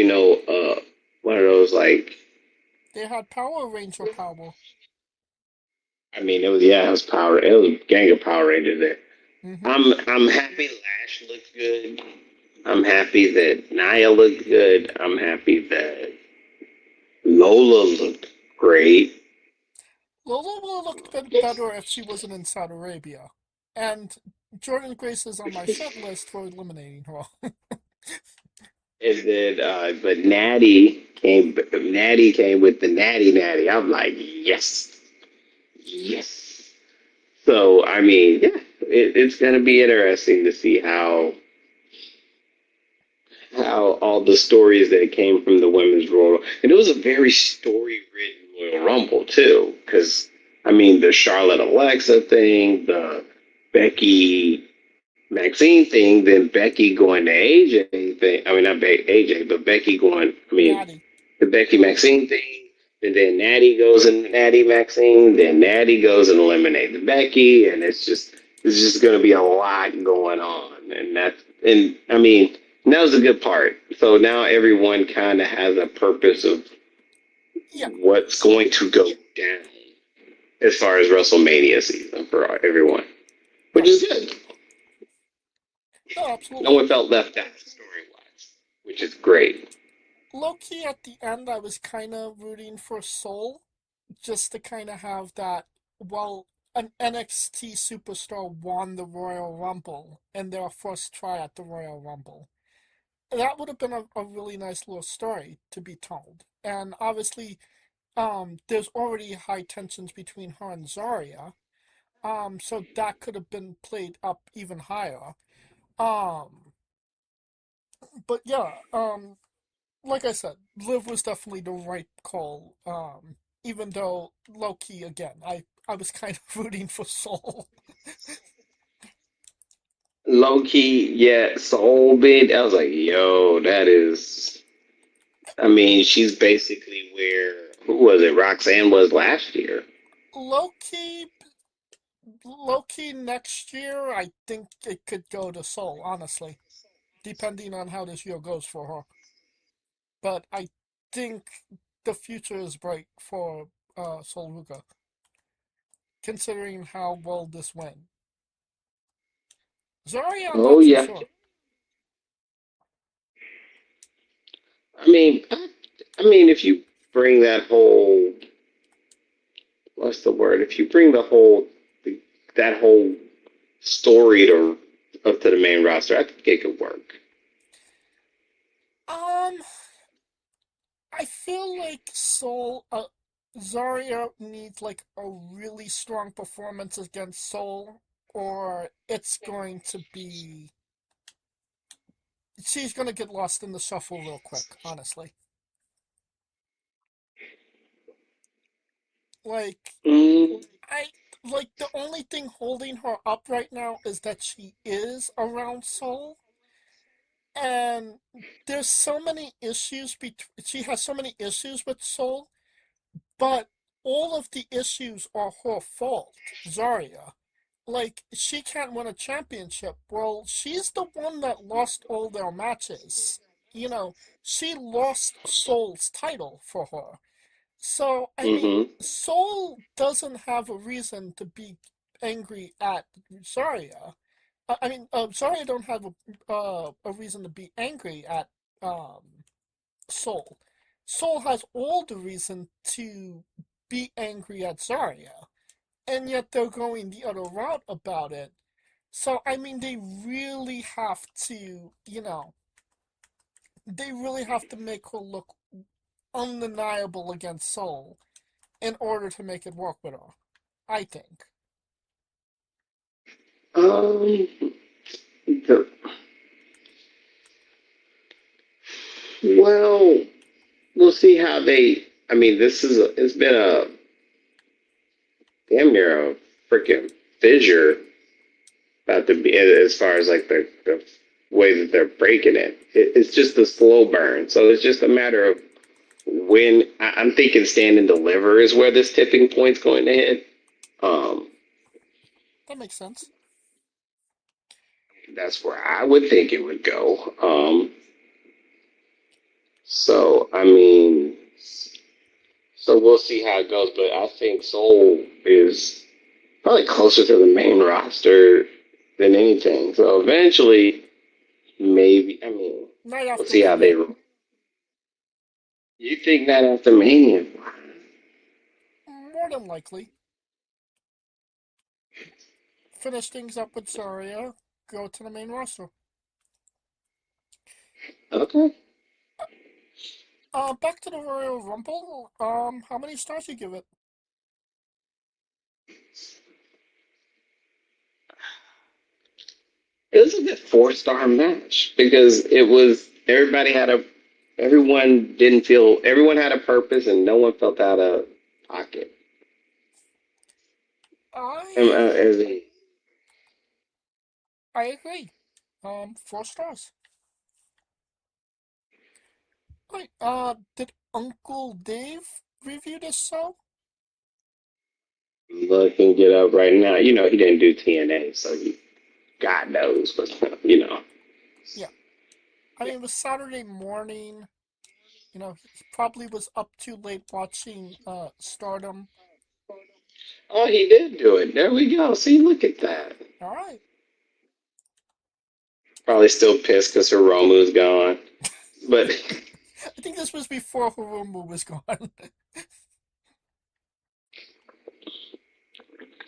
one of those like. They had Power Ranger power. I mean, it was power. It was a gang of Power Rangers there. Mm-hmm. I'm happy Lash looked good. I'm happy that Nia looked good. I'm happy that Lola looked great. Lola would have looked better if she wasn't in Saudi Arabia. And Jordan Grace is on my short list for eliminating her. And then, but Natty came. Natty came with the Natty. I'm like, yes, yes. So I mean, yeah, it's gonna be interesting to see how all the stories that came from the women's Royal, and it was a very story-ridden Royal Rumble too, because I mean the Charlotte Alexa thing, the Becky Maxine thing, then Becky going to AJ thing. I mean not AJ, but Becky going. I mean Natty. the Becky Maxine thing, and then Natty goes and Natty Maxine, then Natty goes and eliminate the Becky, and it's just going to be a lot going on, and I mean. And that was the good part. So now everyone kind of has a purpose of what's going to go down as far as WrestleMania season for everyone, which is good. Oh, absolutely. No one felt left out story-wise, which is great. Low-key, at the end, I was kind of rooting for Soul, just to kind of have that, well, an NXT superstar won the Royal Rumble, and their first try at the Royal Rumble. That would have been a really nice little story to be told. And obviously, there's already high tensions between her and Zarya. So that could have been played up even higher. But yeah, like I said, Liv was definitely the right call. Even though low key again, I was kind of rooting for Soul. Low key, yeah, Soul Bid. I was like, yo, that is. I mean, she's basically where who was it? Roxanne was last year. Low key next year, I think it could go to Soul, honestly. Depending on how this year goes for her. but I think the future is bright for Sol Ruka, considering how well this went. Zarya, I'm Oh not so yeah. sure. I mean, if you bring that whole, what's the word? If you bring that whole story up to the main roster, I think it could work. I feel like Zarya needs like a really strong performance against Sol, or it's going to be. She's gonna get lost in the shuffle real quick, honestly. Like, Mm, the only thing holding her up right now is that she is around Sol, and there's so many issues she has so many issues with Sol, but all of the issues are her fault, Zarya. Like, she can't win a championship. Well, she's the one that lost all their matches. She lost Sol's title for her. So, I mean, mm-hmm. Sol doesn't have a reason to be angry at Zarya. Zarya don't have a reason to be angry at Sol. Sol has all the reason to be angry at Zarya, and yet they're going the other route about it. So, I mean, they really have to, make her look undeniable against Sol in order to make it work with her, I think. Um, the, well, we'll see how they. I mean, it's been a damn near a freaking fissure about to be as far as like the way that they're breaking it's just a slow burn. So it's just a matter of when I'm thinking stand and deliver is where this tipping point's going to hit. That makes sense. That's where I would think it would go. So I mean, so we'll see how it goes. But I think Soul is probably closer to the main roster than anything. So eventually, maybe. I mean, we'll see how they. You think that after Mania? More than likely. Finish things up with Zarya, go to the main roster. Okay. Back to the Royal Rumble. How many stars you give it? It was a good 4-star match because everyone had a purpose and no one felt out of pocket. I agree. 4 stars. Wait, did Uncle Dave review this show? Looking it up right now. You know, he didn't do TNA, so God knows, but Yeah. I mean, it was Saturday morning. He probably was up too late watching Stardom. Oh, he did do it. There we go. See, look at that. All right. Probably still pissed because Hiromu's gone. But I think this was before Hiromu was gone.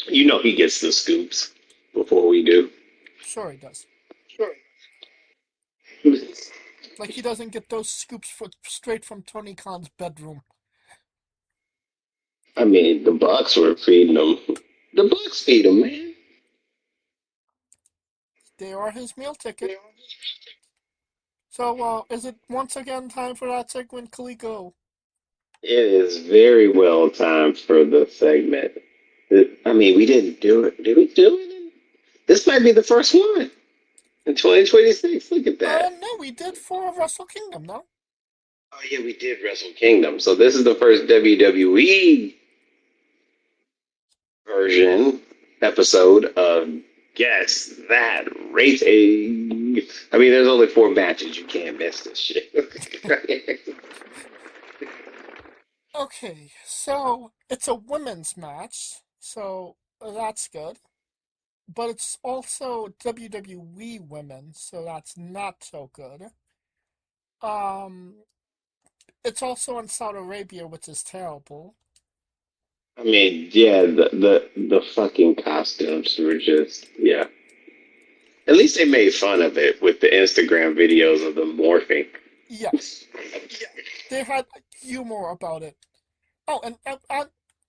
you know he gets the scoops before we do. Sure he does. Like he doesn't get those scoops straight from Tony Khan's bedroom. I mean, the Bucks were feeding him. The Bucks feed him, man. They are his meal ticket. So, is it once again time for that segment, Kaliko? It is very well timed for the segment. I mean, we didn't do it. Did we do it? This might be the first one in 2026. Look at that. No, we did for Wrestle Kingdom, no? Oh, yeah, we did Wrestle Kingdom. So this is the first WWE version episode of Guess That Rating. I mean, there's only 4 matches. You can't miss this shit. Okay, so it's a women's match, so that's good. But it's also WWE women, so that's not so good. Um, it's also in Saudi Arabia, which is terrible. I mean, yeah, the fucking costumes were just yeah. At least they made fun of it with the Instagram videos of them morphing. Yeah, they had humor about it. Oh,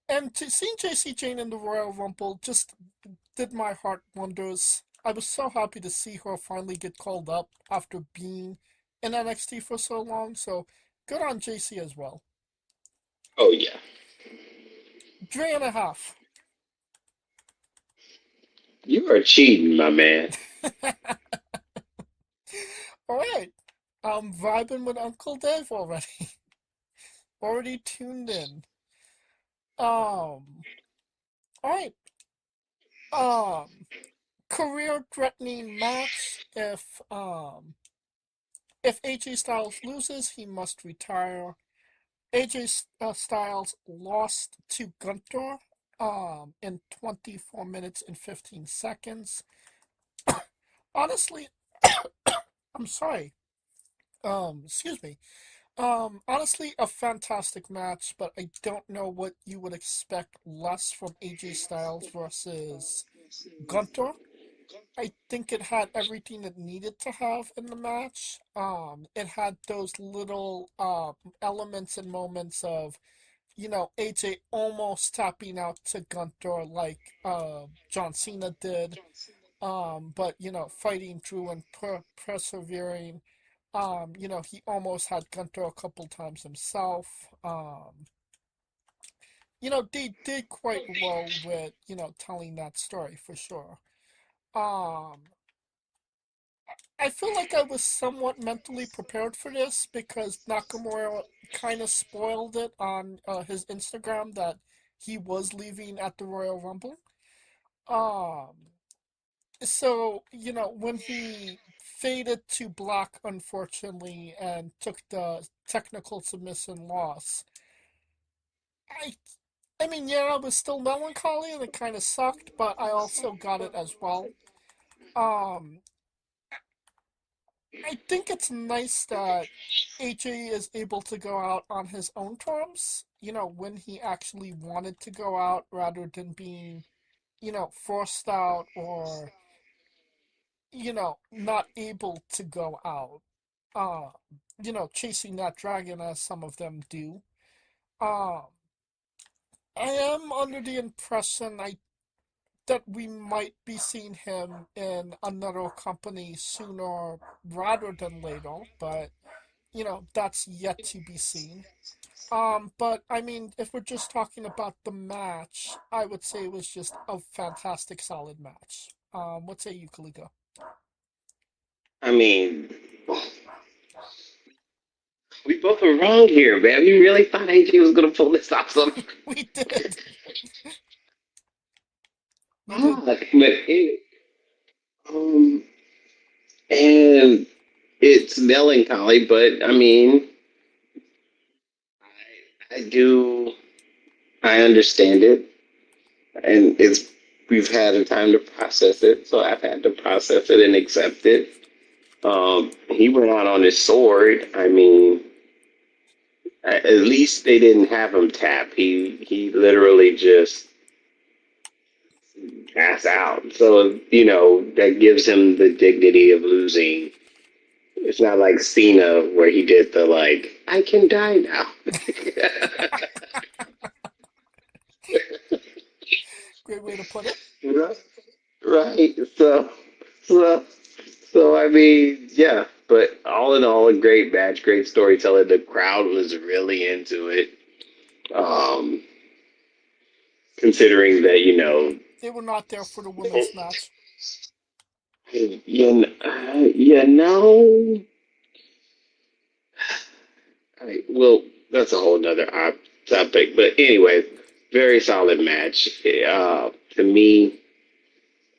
and to seeing JC Jane in the Royal Rumble just did my heart wonders. I was so happy to see her finally get called up after being in NXT for so long. So good on JC as well. Oh yeah. 3.5. You are cheating, my man. All right. I'm vibing with Uncle Dave already. Already tuned in. All right. Um, career-threatening match. If AJ Styles loses, he must retire. AJ Styles lost to Gunther in 24 minutes and 15 seconds. Honestly, I'm sorry. Excuse me. Honestly, a fantastic match, but I don't know what you would expect less from AJ Styles versus Gunther. I think it had everything it needed to have in the match. It had those little elements and moments of, AJ almost tapping out to Gunther like John Cena did. But fighting through and persevering. He almost had Gunther a couple times himself. They did quite well with, telling that story for sure. Um, I feel like I was somewhat mentally prepared for this because Nakamura kind of spoiled it on his Instagram that he was leaving at the Royal Rumble. Um, so, when he faded to black, unfortunately, and took the technical submission loss, I, I mean, yeah, I was still melancholy and it kind of sucked, but I also got it as well. Um, I think it's nice that AJ is able to go out on his own terms, when he actually wanted to go out rather than being, forced out or, not able to go out. Uh, chasing that dragon as some of them do. Um, I am under the impression that we might be seeing him in another company sooner rather than later, but that's yet to be seen. But I mean, if we're just talking about the match, I would say it was just a fantastic, solid match. What say you, Kalika? I mean, we both were wrong here, man. We really thought AJ was gonna pull this off. We did. But um, and it's melancholy, but I mean, I do, I understand it, and we've had a time to process it, so I've had to process it and accept it. He went out on his sword. I mean, at least they didn't have him tap. He literally just passed out. So that gives him the dignity of losing. It's not like Cena where he did the like, I can die now. Great way to put it. Right. So, so I mean, yeah. But all in all, a great match, great storytelling. The crowd was really into it. Um, considering that They were not there for the women's match. you know, well, that's a whole nother topic. But anyway, very solid match. To me,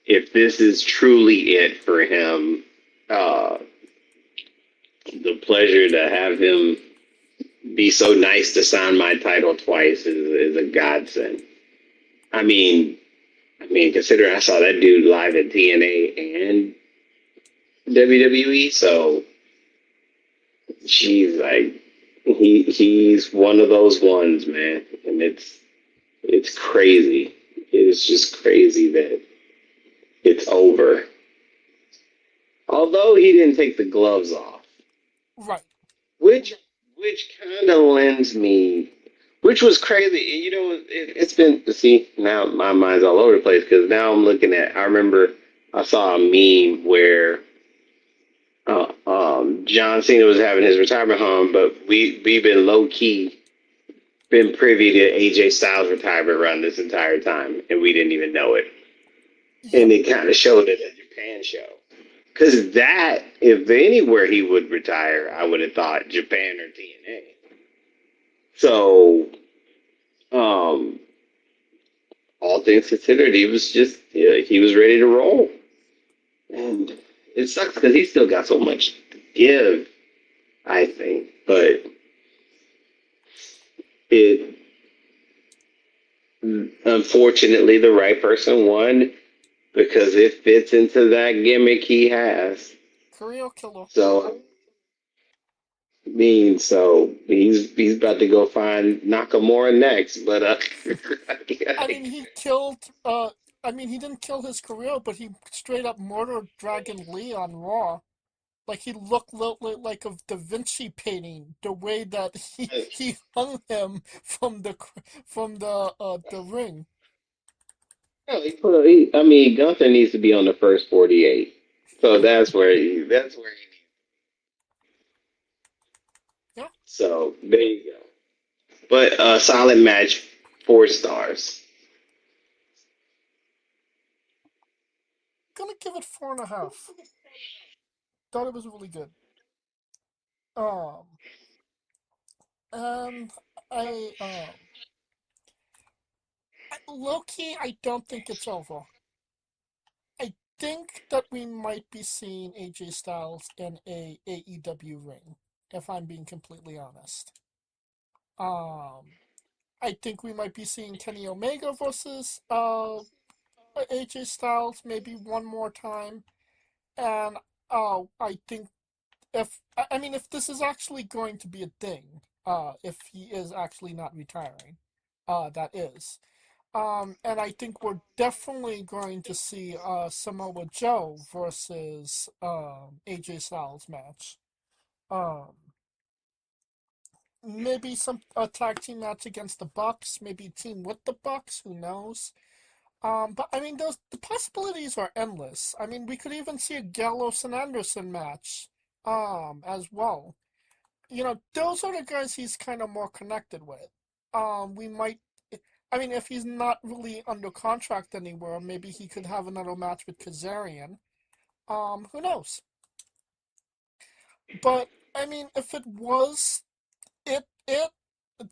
if this is truly it for him, the pleasure to have him be so nice to sign my title twice is a godsend. I mean, considering I saw that dude live at TNA and WWE, so she's like he's one of those ones, man, and it's crazy. It is just crazy that it's over. Although he didn't take the gloves off, Right. which kind of lends me, which was crazy. You know, it's been, see, now my mind's all over the place because now I'm looking at. I remember I saw a meme where John Cena was having his retirement home, but we've been low key been privy to AJ Styles' retirement run this entire time, and we didn't even know it. And they kind of showed it at the Japan show. Because that, if anywhere he would retire, I would have thought Japan or TNA. So, all things considered, he was just, he was ready to roll. And it sucks because he still got so much to give, I think. But it, unfortunately, the right person won because it fits into that gimmick he has. Career killer. So, so he's about to go find Nakamura next, but I mean, he didn't kill his career, but he straight up murdered Dragon Lee on Raw. Like, he looked like a Da Vinci painting, the way that he hung him from the ring. Gunther needs to be on the first 48. So that's where he needs. Yeah. So there you go. But solid match, 4 stars. Gonna give it 4.5. Thought it was really good. And low-key, I don't think it's over. I think that we might be seeing AJ Styles in a AEW ring, if I'm being completely honest. I think we might be seeing Kenny Omega versus AJ Styles maybe one more time. And I think if this is actually going to be a thing, if he is actually not retiring, that is. And I think we're definitely going to see Samoa Joe versus AJ Styles match. Maybe a tag team match against the Bucks, maybe a team with the Bucks, who knows? But I mean, the possibilities are endless. I mean, we could even see a Gallows and Anderson match, as well. You know, those are the guys he's kind of more connected with. We might, I mean, if he's not really under contract anywhere, maybe he could have another match with Kazarian. Who knows? But I mean, if it was it,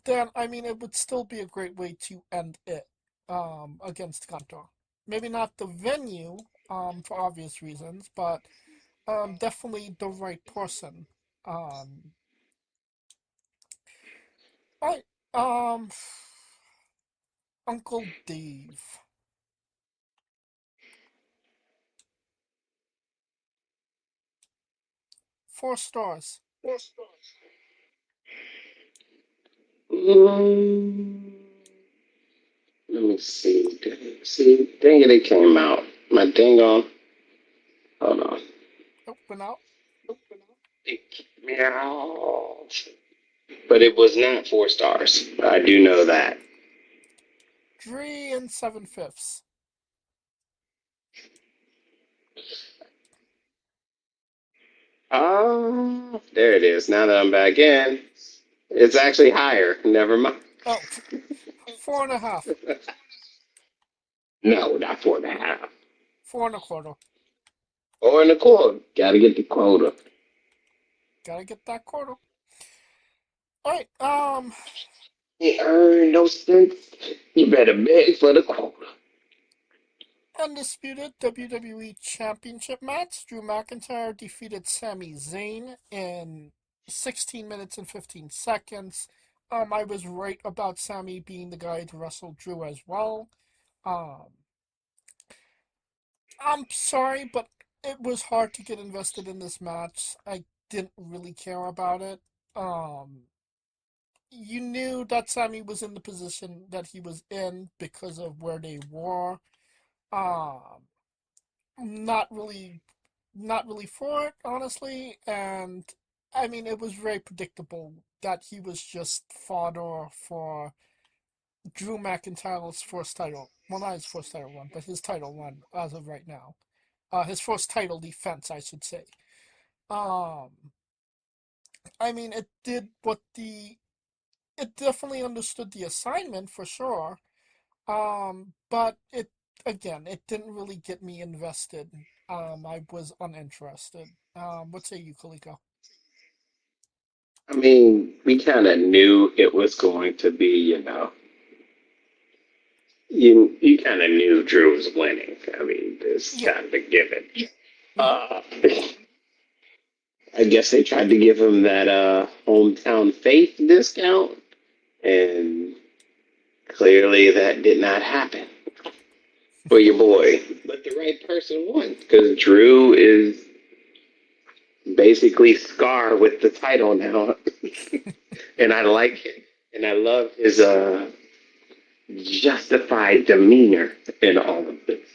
then I mean, it would still be a great way to end it. Against Gunter. Maybe not the venue, for obvious reasons, but definitely the right person. Alright, Uncle Dave. 4 stars. Let me see. Dang it, it came out. My dang on. Hold on. Oh, went out. Meow. But it was not 4 stars. I do know that. 3 7/5. Oh, there it is. Now that I'm back in, it's actually higher. Never mind. Oh, 4.5. No, not 4.5. 4.25. 4.25. Gotta get the quota. Gotta get that quarter. Alright, You earn no cents. You better beg for the quota. undisputed WWE Championship match. Drew McIntyre defeated Sami Zayn in 16 minutes and 15 seconds. I was right about Sammy being the guy to wrestle Drew as well. Um, I'm sorry, but it was hard to get invested in this match. I didn't really care about it. Um, you knew that Sammy was in the position that he was in because of where they were. Um, not really, not really for it, honestly. And I mean, it was very predictable that he was just fodder for Drew McIntyre's first title. Well, not his first title run, but his title run as of right now. His first title defense, I should say. Um, I mean, it definitely understood the assignment for sure. But it didn't really get me invested. I was uninterested. What say you, Kaliko? I mean, we kind of knew it was going to be, you kind of knew Drew was winning. I mean, it's Yeah. kind of a given. I guess they tried to give him that hometown faith discount, and clearly that did not happen for your boy. But the right person won because Drew is basically Scar with the title now, and I like it, and I love his justified demeanor in all of this.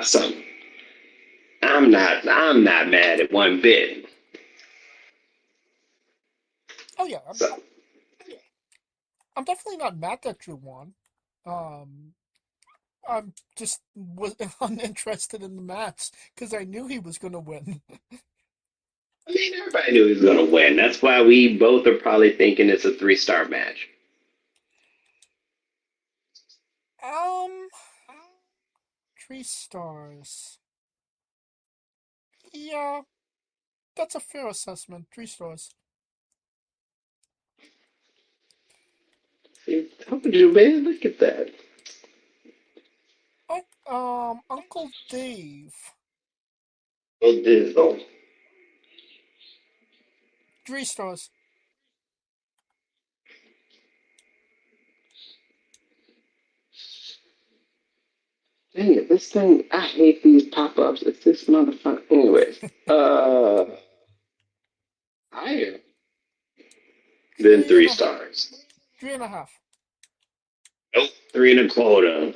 So I'm not mad at one bit. Oh yeah, So I'm definitely not mad that Drew won. I'm just was uninterested in the match because I knew he was going to win. I mean, everybody knew he was gonna win. That's why we both are probably thinking it's a 3-star match. um, 3 stars. Yeah, that's a fair assessment. 3 stars. See, told you, man. Look at that. Oh, Uncle Dave. Oh, Dizzle. 3 stars. Dang it, this thing, I hate these pop-ups. It's this motherfucker. Anyways, higher than Three and three a stars. 3.5. Nope, 3.25.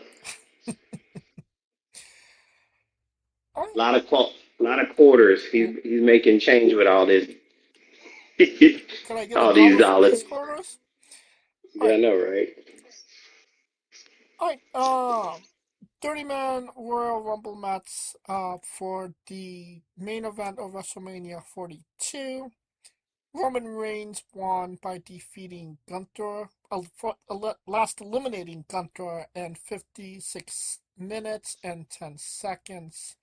Oh, Lot of quarters. He's making change with all this. can I get a All these dollar for dollars. these quarters? Yeah, I know, right? Alright, 30-man Royal Rumble match for the main event of WrestleMania 42. Roman Reigns won by defeating Gunther, last eliminating Gunther in 56 minutes and 10 seconds.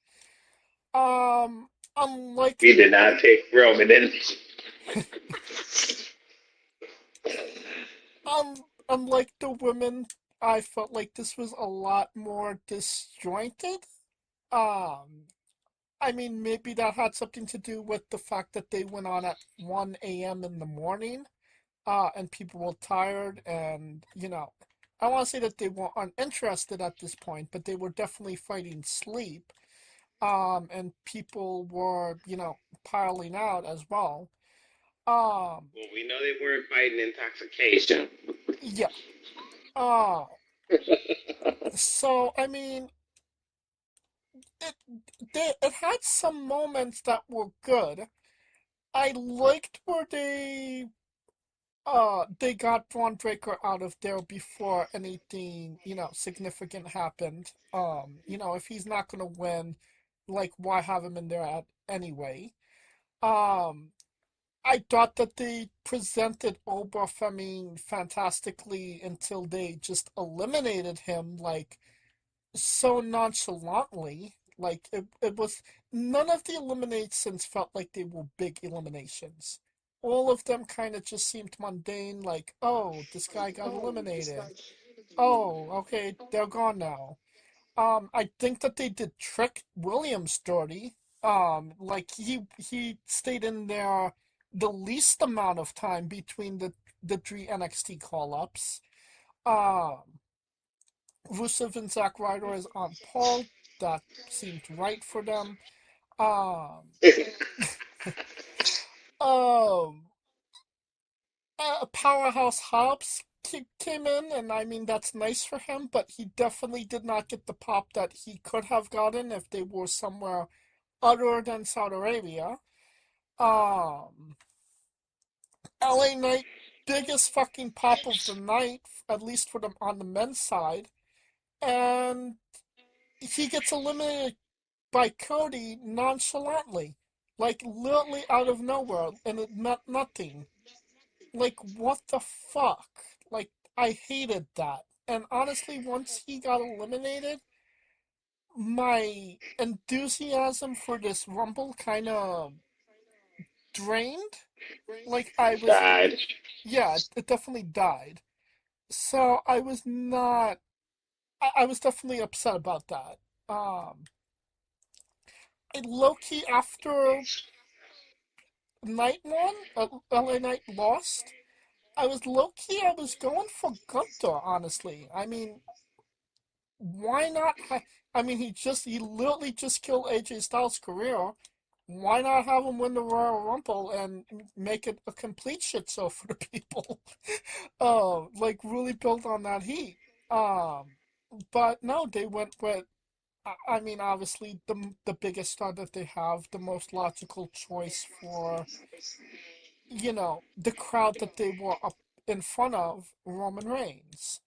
Unlike We did not take Roman in. unlike the women, I felt like this was a lot more disjointed. Um, I mean, maybe that had something to do with the fact that they went on at 1 a.m. in the morning, and people were tired, and, I want to say that they were uninterested at this point, but they were definitely fighting sleep, and people were, piling out as well. Well, we know they weren't fighting intoxication. Yeah. So, I mean, it, it had some moments that were good. I liked where they got Braun Breaker out of there before anything, significant happened. If he's not gonna win, like, why have him in there anyway? Um, I thought that they presented Oberfemi fantastically until they just eliminated him, like, so nonchalantly. Like, it was, none of the eliminations felt like they were big eliminations. All of them kind of just seemed mundane, like, oh, this guy got eliminated. Oh, okay, they're gone now. I think that they did Trick Williams dirty. Like he stayed in there the least amount of time between the three NXT call-ups. Rusev and Zack Ryder is on Paul. That seemed right for them. Um, um, Powerhouse Hobbs came in, and I mean that's nice for him, but he definitely did not get the pop that he could have gotten if they were somewhere other than Saudi Arabia. Um, LA Knight, biggest fucking pop of the night, at least for them on the men's side, and he gets eliminated by Cody nonchalantly, like literally out of nowhere, and it meant nothing. Like, what the fuck? Like, I hated that. And honestly, once he got eliminated, my enthusiasm for this Rumble kind of drained. Like, I was, Died. yeah, it definitely died. So I was not, I was definitely upset about that. Low key after night one, LA Knight lost. I was low key. I was going for Gunther, honestly. I mean, why not? I mean, he literally just killed AJ Styles' career. Why not have him win the Royal Rumble and make it a complete shit show for the people? Like really build on that heat. But no, they went with. I mean, obviously the biggest star that they have, the most logical choice for the crowd that they were up in front of, Roman Reigns.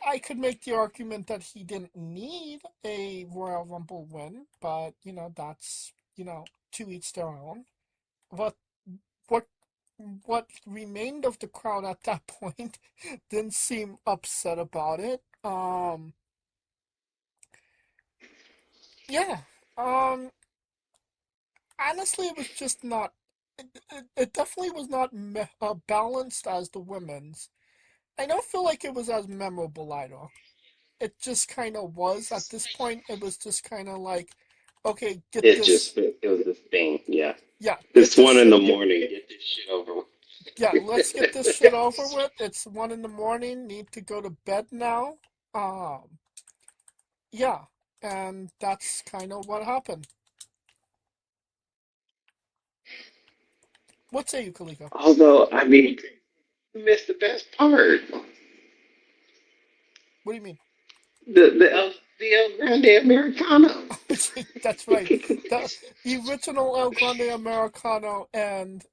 I could make the argument that he didn't need a Royal Rumble win, but that's to each their own. But what what remained of the crowd at that point didn't seem upset about it. Yeah. Honestly, it was just not. It definitely was not balanced as the women's. I don't feel like it was as memorable either. It just kind of was at this point. It was just kind of like, okay, get this. It was this thing, yeah. Yeah, get It's this one in shit. the morning. Get this shit over with. Yeah, let's get this shit over with. It's 1 in the morning. Need to go to bed now. Yeah, and that's kind of what happened. What say you, Kaliko? Although, I mean, you missed the best part. What do you mean? The El Grande Americano. That's right. The original El Grande Americano and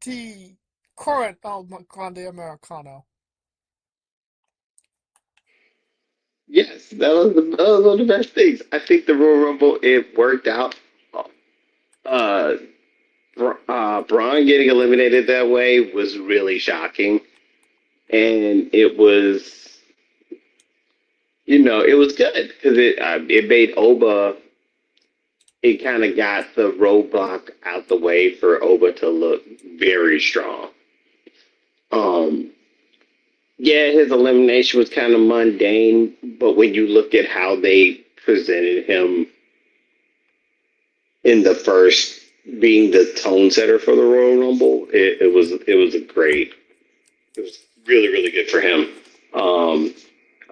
the current El Grande Americano. Yes, that was one of the best things. I think the Royal Rumble, it worked out. Uh, Braun getting eliminated that way was really shocking, and it was, it was good because it made Oba. It kind of got the roadblock out the way for Oba to look very strong. Um, yeah, his elimination was kind of mundane, but when you look at how they presented him in the first, being the tone setter for the Royal Rumble, it was it was really really good for him.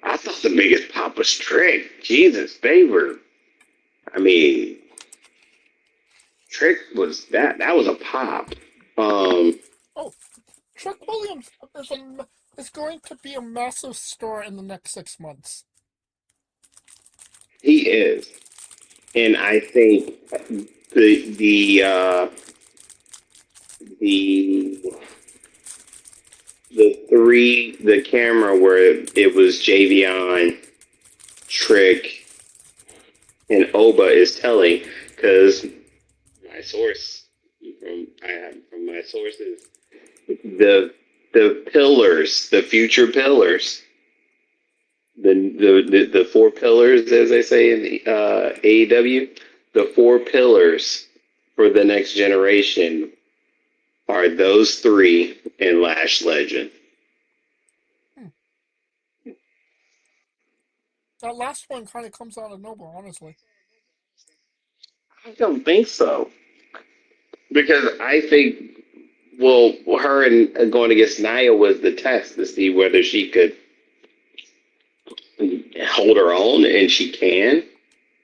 I thought the biggest pop was Trick. Jesus, they were. I mean, Trick was that was a pop. Oh, Trick Williams is going to be a massive star in the next 6 months. He is, and I think the the camera where it was Javion, Trick, and Oba is telling because my source from my sources, the pillars, the future pillars, the four pillars, as they say in the AEW, the four pillars for the next generation are those three and Lash Legend. That last one kind of comes out of nowhere, honestly. I don't think so. Because I think, well, her and going against Nia was the test to see whether she could hold her own, and she can.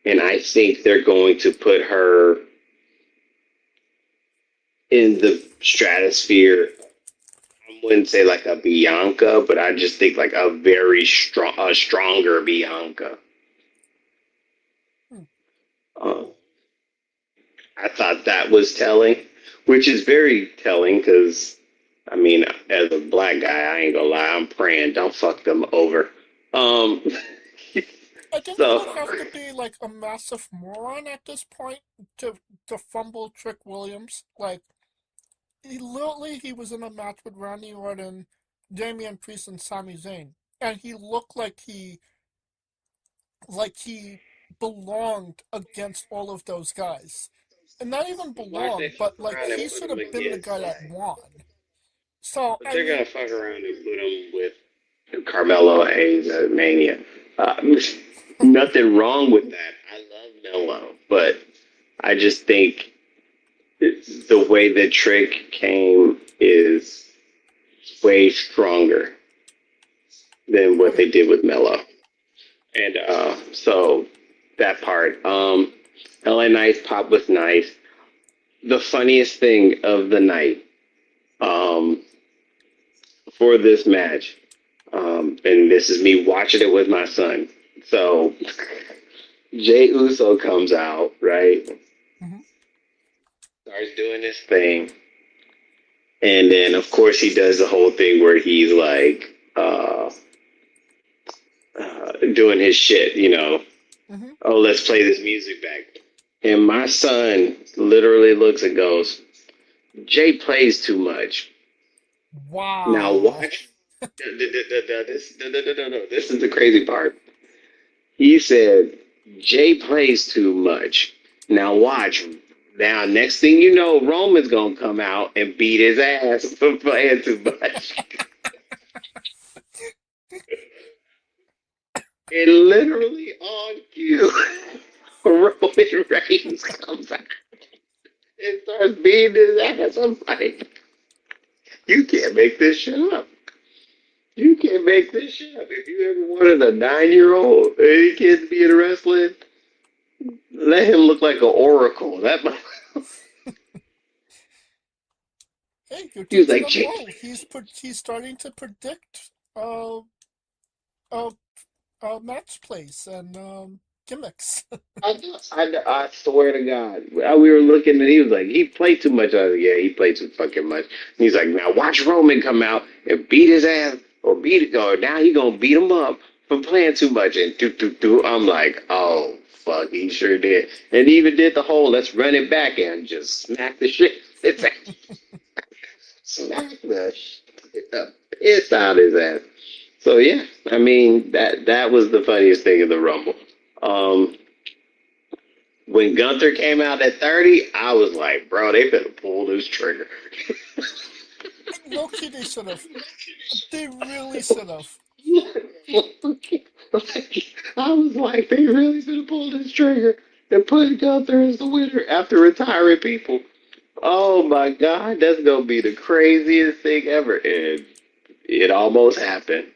And I think they're going to put her in the stratosphere. I wouldn't say like a Bianca, but I just think like a very strong, a stronger Bianca. I thought that was telling, which is very telling because, I mean, as a black guy, I ain't gonna lie, I'm praying, don't fuck them over. I think So you would have to be like a massive moron at this point to fumble Trick Williams. Like, he was in a match with Randy Orton, Damian Priest, and Sami Zayn, and he looked like he belonged against all of those guys. And not even belong, but like he should have been the guy that won. So but they're gonna fuck around and put him with Carmelo Hayes at Mania. Nothing wrong with that. I love Melo, but I just think the way that Trick came is way stronger than what they did with Melo. And so that part. LA Nice pop was nice. The funniest thing of the night for this match, and this is me watching it with my son. So Jay Uso comes out, right? Mm-hmm. Starts doing his thing. And then, of course, he does the whole thing where he's like doing his shit, you know. Mm-hmm. Oh, let's play this music back. And my son literally looks and goes, Jay plays too much. Wow. Now watch. This is the crazy part. He said, Jay plays too much. Now watch. Now, next thing you know, Roman's going to come out and beat his ass for playing too much. And literally on cue, Roman Reigns comes out and starts beating his ass. I'm like, you can't make this shit up. You can't make this shit up. If you ever wanted a 9-year-old, any kid to be in wrestling, let him look like an oracle. That might. Hey, you're He was teaching like, him well. He's starting to predict match plays and gimmicks. I swear to God, we were looking and he was like, he played too much. I was like, yeah, he played too fucking much. And he's like, now watch Roman come out and beat his ass or now he gonna beat him up for playing too much. And I'm like, oh fuck, he sure did. And he even did the whole let's run it back and just smack the shit. Smack the piss out his ass. So yeah, I mean that was the funniest thing in the Rumble. When Gunther came out at 30, I was like, bro, they better pull this trigger. No kidding, should have. They really should have. I was like, they really should have pulled this trigger and put Gunther as the winner after retiring people. Oh my God, that's gonna be the craziest thing ever. And it almost happened.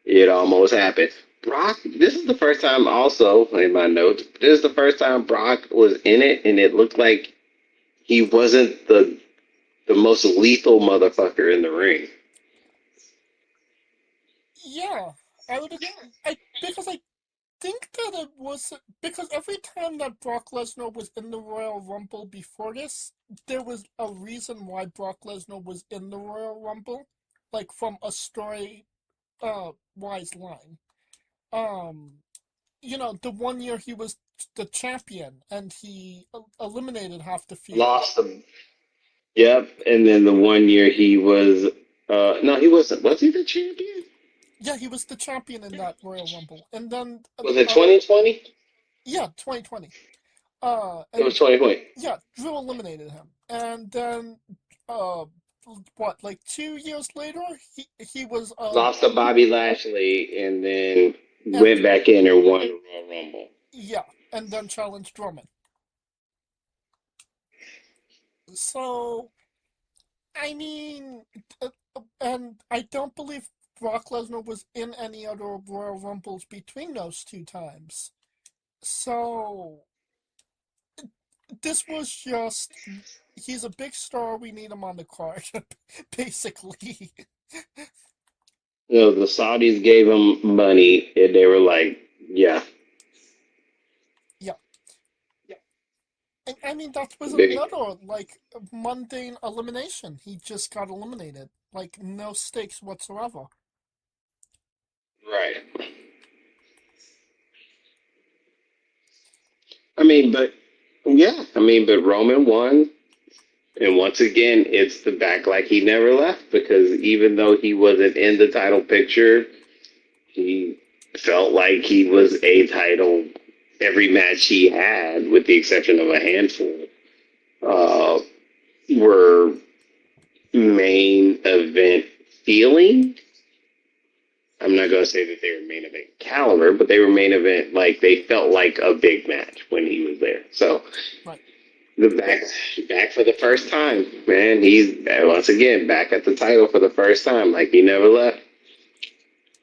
It almost happened. Brock, this is the first time also, in my notes, this is the first time Brock was in it, and it looked like he wasn't the most lethal motherfucker in the ring. Yeah, because I think that it was because every time that Brock Lesnar was in the Royal Rumble before this, there was a reason why Brock Lesnar was in the Royal Rumble, like from a story wise line. The one year he was the champion and he eliminated half the field. Lost them. Yep, and then the one year he was, no, he wasn't. Was he the champion? Yeah, he was the champion in that Royal Rumble. And then... Was it 2020? Yeah, 2020. It was 2020. Yeah, Drew eliminated him. And then, like 2 years later, he was... Lost to Bobby Lashley and then went back in and won the Royal Rumble. Yeah, and then challenged Roman. So, I mean, and I don't believe Brock Lesnar was in any other Royal Rumbles between those two times. So, this was just, he's a big star, we need him on the card, basically. The Saudis gave him money, and they were like, "Yeah, Yeah. I mean, that was big, another, like, mundane elimination. He just got eliminated. Like, no stakes whatsoever. right." I mean, but yeah, but Roman won, and once again, it's the back like he never left because even though he wasn't in the title picture, he felt like he was a title every match he had, with the exception of a handful, uh, were main event feeling. I'm not going to say that they were main event caliber, but they were main event, like they felt like a big match when he was there. So Right. the back for the first time, man. He's once again back at the title for the first time, like he never left.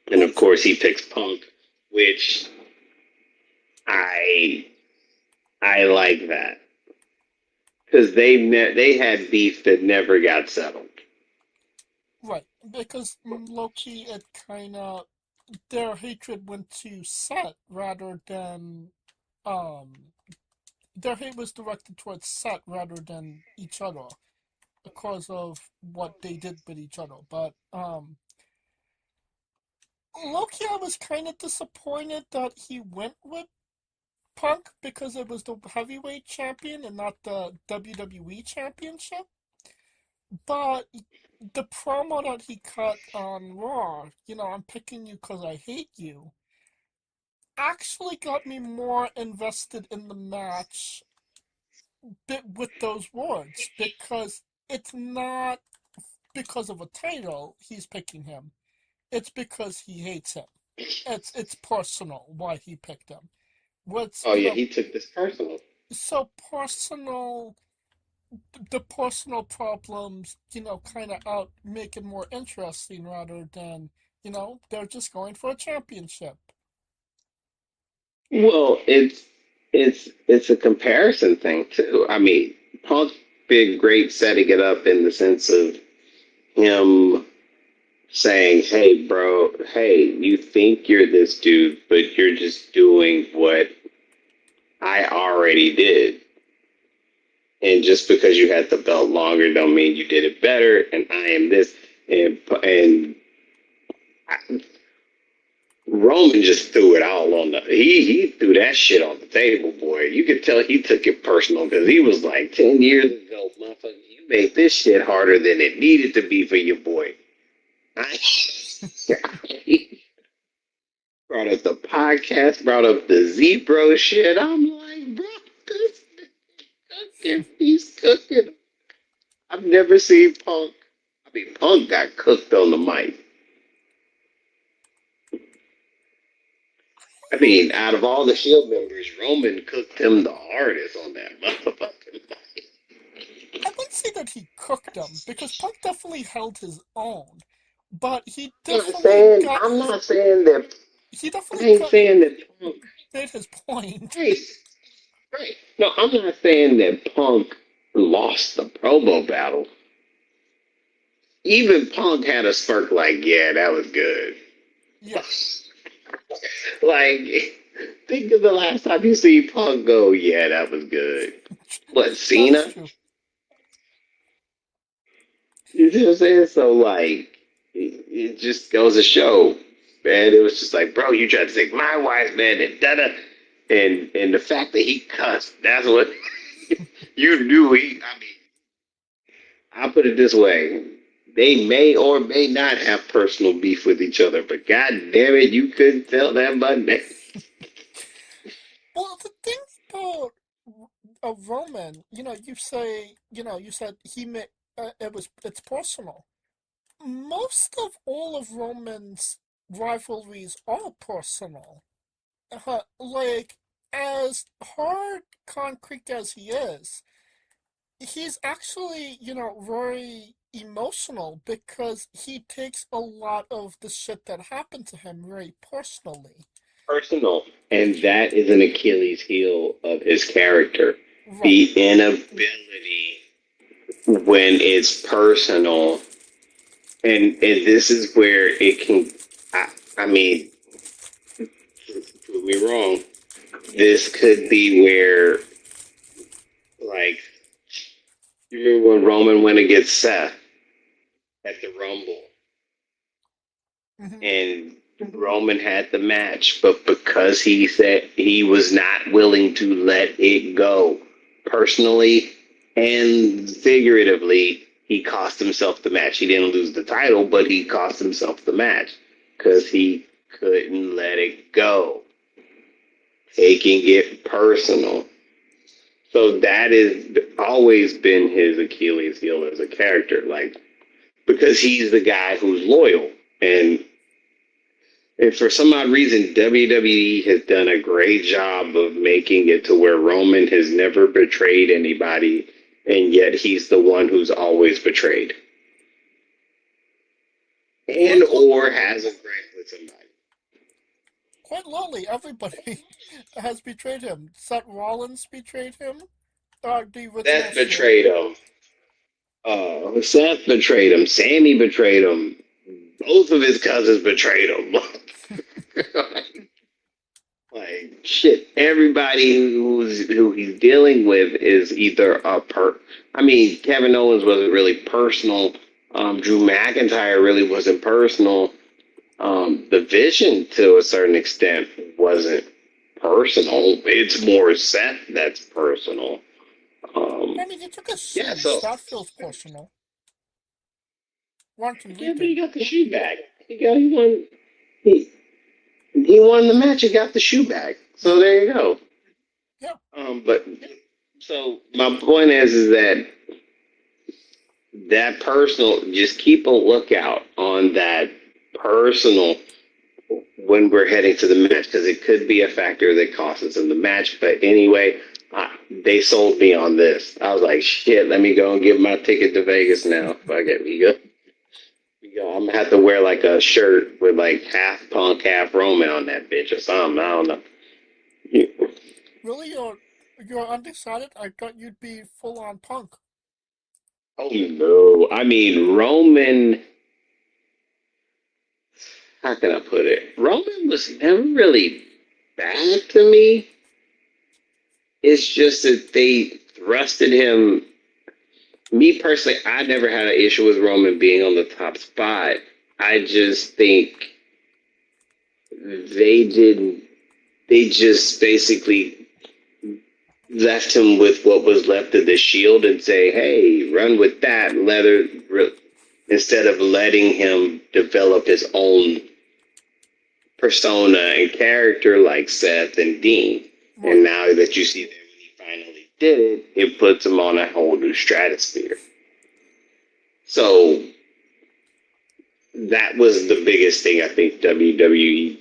And of course, he picks Punk, which I like that because they had beef that never got settled. Right, because low-key it kind of, their hatred went to Seth rather than, their hate was directed towards Seth rather than each other because of what they did with each other. But, low-key I was kind of disappointed that he went with Punk because it was the heavyweight champion and not the WWE championship. But the promo that he cut on Raw, I'm picking you because I hate you, actually got me more invested in the match with those words because it's not because of a title he's picking him. It's because he hates him. It's personal why he picked him. Oh yeah, he took this personal. So personal, the personal problems, kind of out make it more interesting rather than, they're just going for a championship. Well, it's a comparison thing too. I mean, Punk been great setting it up in the sense of him saying, "Hey, bro, hey, you think you're this dude, but you're just doing what I already did. And just because you had the belt longer don't mean you did it better. And I am this." And Roman just threw it all on the. He threw that shit on the table, boy. You could tell he took it personal because he was like, 10 years ago, motherfucker, you made this shit harder than it needed to be for your boy. I brought up the podcast, brought up the Zebro shit. I'm like, bro, this cooking. He's cooking. I've never seen Punk. I mean, Punk got cooked on the mic. I mean, out of all the Shield members, Roman cooked him the hardest on that motherfucking mic. I wouldn't say that he cooked him because Punk definitely held his own, but he definitely I'm not saying that. He definitely I ain't saying that Punk made his point. Hey, right. No, I'm not saying that Punk lost the promo battle. Even Punk had a smirk like, yeah, that was good. Yes. Like, think of the last time you see Punk go, yeah, that was good. What, Cena? You know what I'm saying? So, like, it just goes to show, man. It was just like, bro, you tried to take my wife, man, and da-da. And the fact that he cussed, that's what you knew I mean, I'll put it this way. They may or may not have personal beef with each other, but god damn it, you couldn't tell that Monday. Well, the thing about Roman, you said he made it's personal. Most of all of Roman's rivalries are personal. Like, as hard concrete as he is, he's actually, very emotional because he takes a lot of the shit that happened to him very personally. Personal. And that is an Achilles heel of his character. Right. The inability when it's personal. And this is where it can, I mean, prove me wrong. This could be where, like, you remember when Roman went against Seth at the Rumble? Mhm. And Roman had the match, but because he said he was not willing to let it go personally and figuratively, he cost himself the match. He didn't lose the title, but he cost himself the match because he couldn't let it go, taking it personal. So that has always been his Achilles heel as a character, like, because he's the guy who's loyal. And for some odd reason, WWE has done a great job of making it to where Roman has never betrayed anybody, and yet he's the one who's always betrayed. And or has a gripe with somebody. Quite literally, everybody has betrayed him. Seth Rollins betrayed him. The original Seth betrayed him. Seth betrayed him. Sammy betrayed him. Both of his cousins betrayed him. Like, shit, everybody who he's dealing with is either I mean, Kevin Owens wasn't really personal. Drew McIntyre really wasn't personal. The Vision, to a certain extent, wasn't personal. It's more Seth that's personal. I mean, he took a shoe. That feels personal. One can Yeah, but he got the shoe back. He won the match. He got the shoe back. So there you go. Yeah. But so my point is that personal. Just keep a lookout on that personal when we're heading to the match, because it could be a factor that costs us in the match. But anyway, they sold me on this. I was like, shit, let me go and get my ticket to Vegas now. Fuck it, we go. I'm gonna have to wear like a shirt with like half Punk, half Roman on that bitch or something. I don't know. Really, you're undecided? I thought you'd be full on Punk. Oh no! I mean, Roman. How can I put it? Roman was never really bad to me. It's just that they thrusted him. Me personally, I never had an issue with Roman being on the top spot. I just think they didn't. They just basically left him with what was left of the Shield and say, "Hey, run with that leather," instead of letting him develop his own persona and character like Seth and Dean. And now that you see that when he finally did it, it puts him on a whole new stratosphere. So that was the biggest thing I think WWE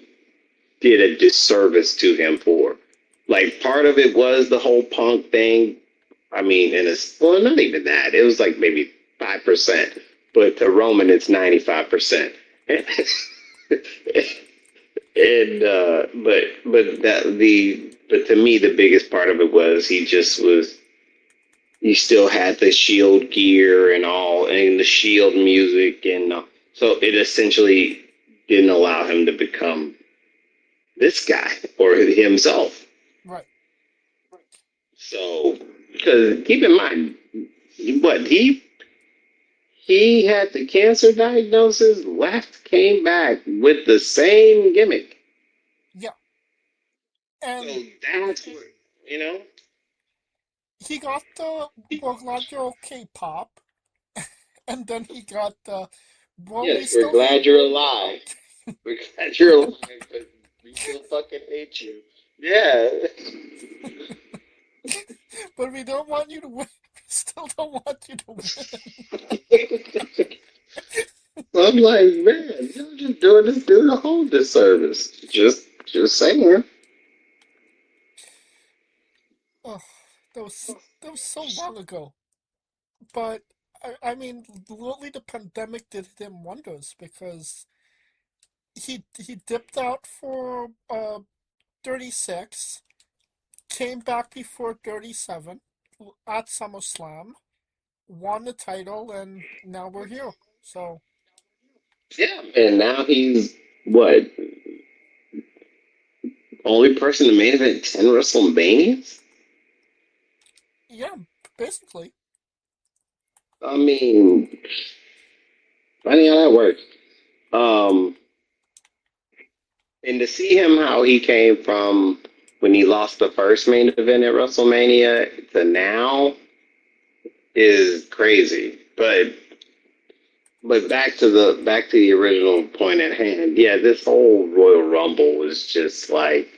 did a disservice to him for. Like, part of it was the whole Punk thing. I mean, and it's, well, not even that. It was like maybe 5%. But to Roman, it's 95%. But to me, the biggest part of it was he still had the Shield gear and all, and the Shield music, and so it essentially didn't allow him to become this guy or himself. Right. So, because keep in mind, he had the cancer diagnosis, left, came back with the same gimmick. Yeah. And so that's what, he got the We're Glad You're Okay pop, and then he got the we're glad you're alive. We're glad you're alive, but we still fucking hate you. Yeah. But we don't want you to win. We still don't want you to win. So I'm like, man, you're just doing a whole disservice. Just saying. Oh, that was so long ago. but I mean, literally the pandemic did him wonders because he dipped out for 36, came back before 37 at SummerSlam, won the title, and now we're here. So Yeah, and now he's what? Only person to main event 10 WrestleManias? yeah, basically. I mean, funny how that works. Um, and to see him how he came from when he lost the first main event at WrestleMania to now is crazy. But back to the original point at hand. Yeah, this whole Royal Rumble was just like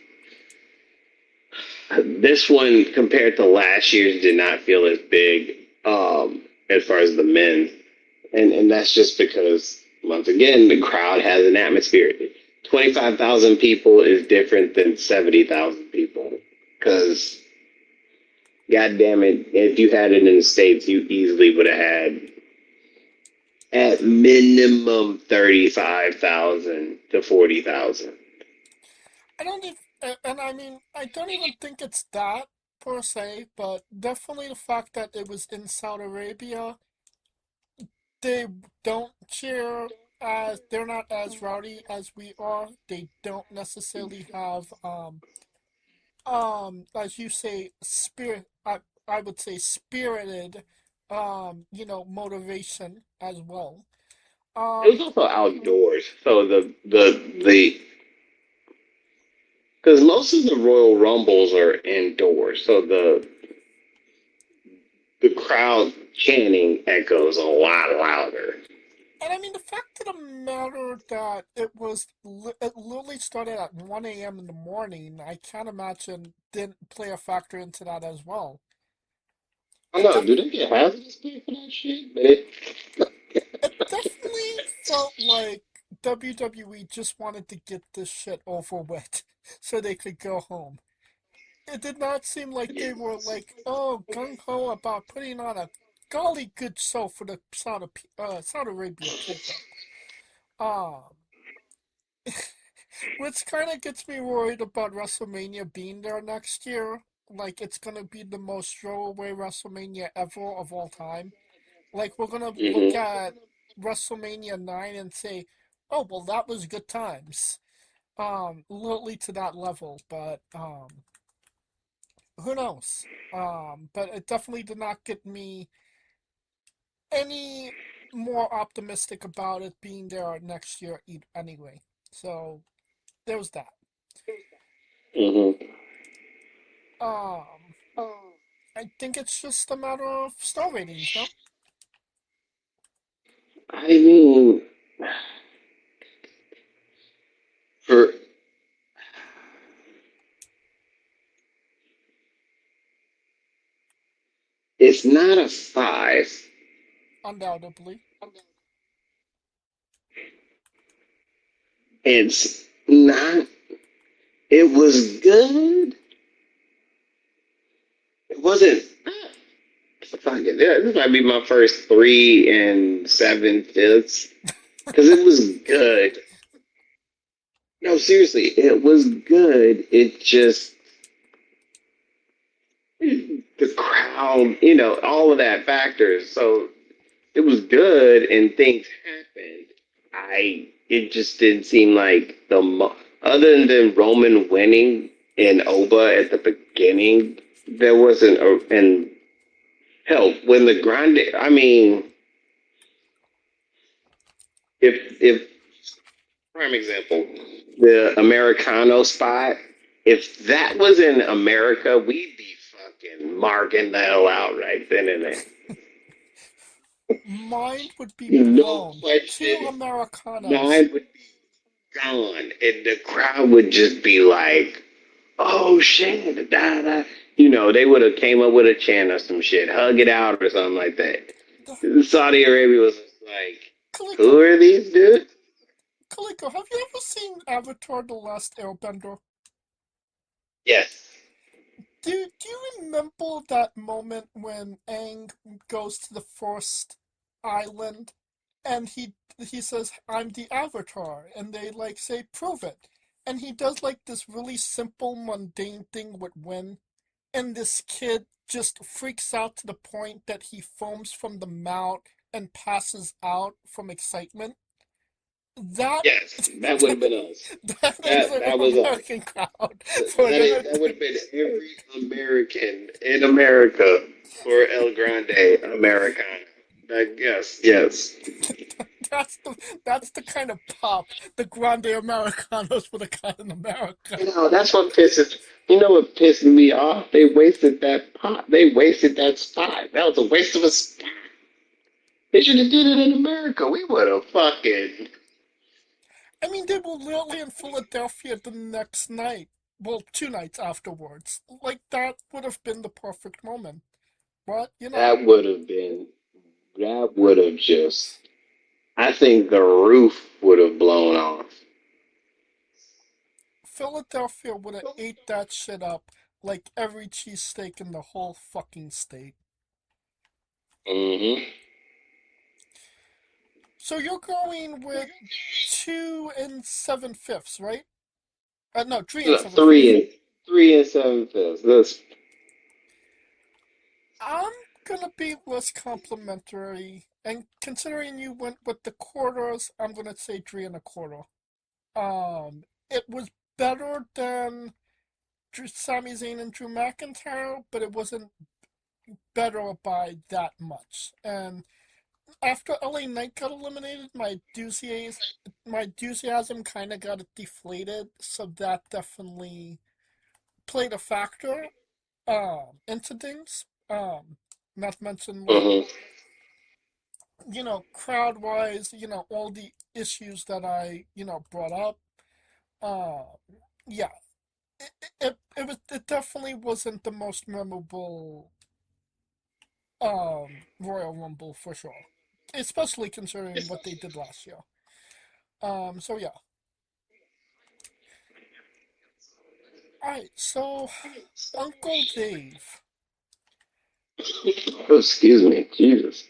this one compared to last year's did not feel as big as far as the men. And that's just because once again the crowd has an atmosphere. 25,000 people is different than 70,000 people because God damn it, if you had it in the States, you easily would have had at minimum 35,000 to 40,000. I don't even, and I mean, I don't even think it's that per se, but definitely the fact that it was in Saudi Arabia, they don't cheer as they're not as rowdy as we are. They don't necessarily have as you say I would say spirited motivation as well. It was also outdoors, so the because most of the Royal Rumbles are indoors, so the crowd chanting echoes a lot louder. And I mean, the fact of the matter that it literally started at 1 a.m. in the morning, I can't imagine didn't play a factor into that as well. I It, don't know, def- do they get hazardous pay for that shit? But it, it definitely felt like WWE just wanted to get this shit over with so they could go home. It did not seem like they were like, oh, gung ho about putting on a golly good show for the Saudi Arabia people. Um, Which kind of gets me worried about WrestleMania being there next year. Like, it's gonna be the most throwaway WrestleMania ever of all time. Like, we're gonna look mm-hmm. at WrestleMania 9 and say, oh, well, that was good times. Literally to that level, but, who knows? But it definitely did not get me any more optimistic about it being there next year anyway. So, there was that. Mm-hmm. Um, I think it's just a matter of star ratings, no? I mean, for it's not a 5. Undoubtedly. It's not. It was good. It wasn't. Fuck it. Yeah, this might be my first 3 7/5 because it was good. No, seriously, it was good. It just the crowd, all of that factors. So it was good, and things happened. It just didn't seem like other than Roman winning and Oba at the beginning, there wasn't and hell when the Grande. I mean, if prime example, the Americano spot. If that was in America, we'd be fucking marking the hell out right then and there. Mind would be No blown. Two question. Americanos. Mine would be gone. And the crowd would just be like, oh shit, da da. They would have came up with a chant or some shit, hug it out or something like that. Saudi Arabia was like, who are these dudes? Kaliko, have you ever seen Avatar: The Last Airbender? Yes. Do you remember that moment when Aang goes to the first island and he says, "I'm the Avatar," and they like say, "Prove it," and he does like this really simple, mundane thing with Wen, and this kid just freaks out to the point that he foams from the mouth and passes out from excitement. That Yes, that would have been us. that is an That was us. American crowd for That would have been every American in America for El Grande Americana. Yes. that's the kind of pop the Grande Americanos would have got in America. That's what pisses. You know what pissed me off? They wasted that pot. They wasted that spot. That was a waste of a spot. They should have did it in America. We would have fucking. I mean, they were literally in Philadelphia the next night. Well, 2 nights afterwards. Like, that would have been the perfect moment. But, That would have been. That would have just. I think the roof would have blown off. Philadelphia would have ate that shit up like every cheesesteak in the whole fucking state. Mm-hmm. So you're going with 2 7/5, right? No, 3 7/5. 3 7/5. That's. I'm gonna be less complimentary, and considering you went with the quarters, I'm gonna say 3 1/4. It was better than Sami Zayn and Drew McIntyre, but it wasn't better by that much. And after LA Knight got eliminated, my enthusiasm kind of got deflated, so that definitely played a factor into things. Not to mention, like, crowd-wise, all the issues that I, brought up. Yeah, it definitely wasn't the most memorable Royal Rumble for sure, especially considering what they did last year. So yeah. Alright, so Uncle Dave. Oh, excuse me. Jesus.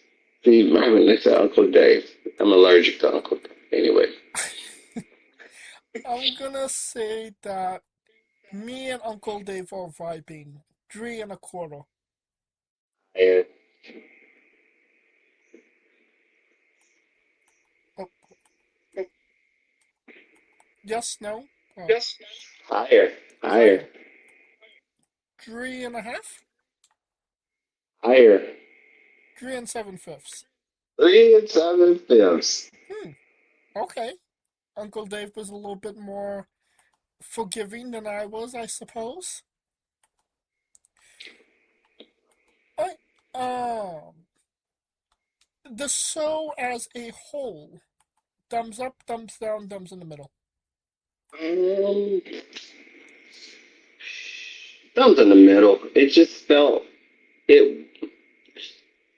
See, mine next to Uncle Dave. I'm allergic to Uncle Dave. Anyway. I'm gonna say that me and Uncle Dave are vibing 3 1/4. Yeah. Oh. Yes, no? Oh. Yes. Higher. 3 1/2? Higher. 3 7/5. 3 7/5. Okay. Uncle Dave was a little bit more forgiving than I was, I suppose. The show as a whole, thumbs up, thumbs down, thumbs in the middle. Thumbs in the middle. It just felt it.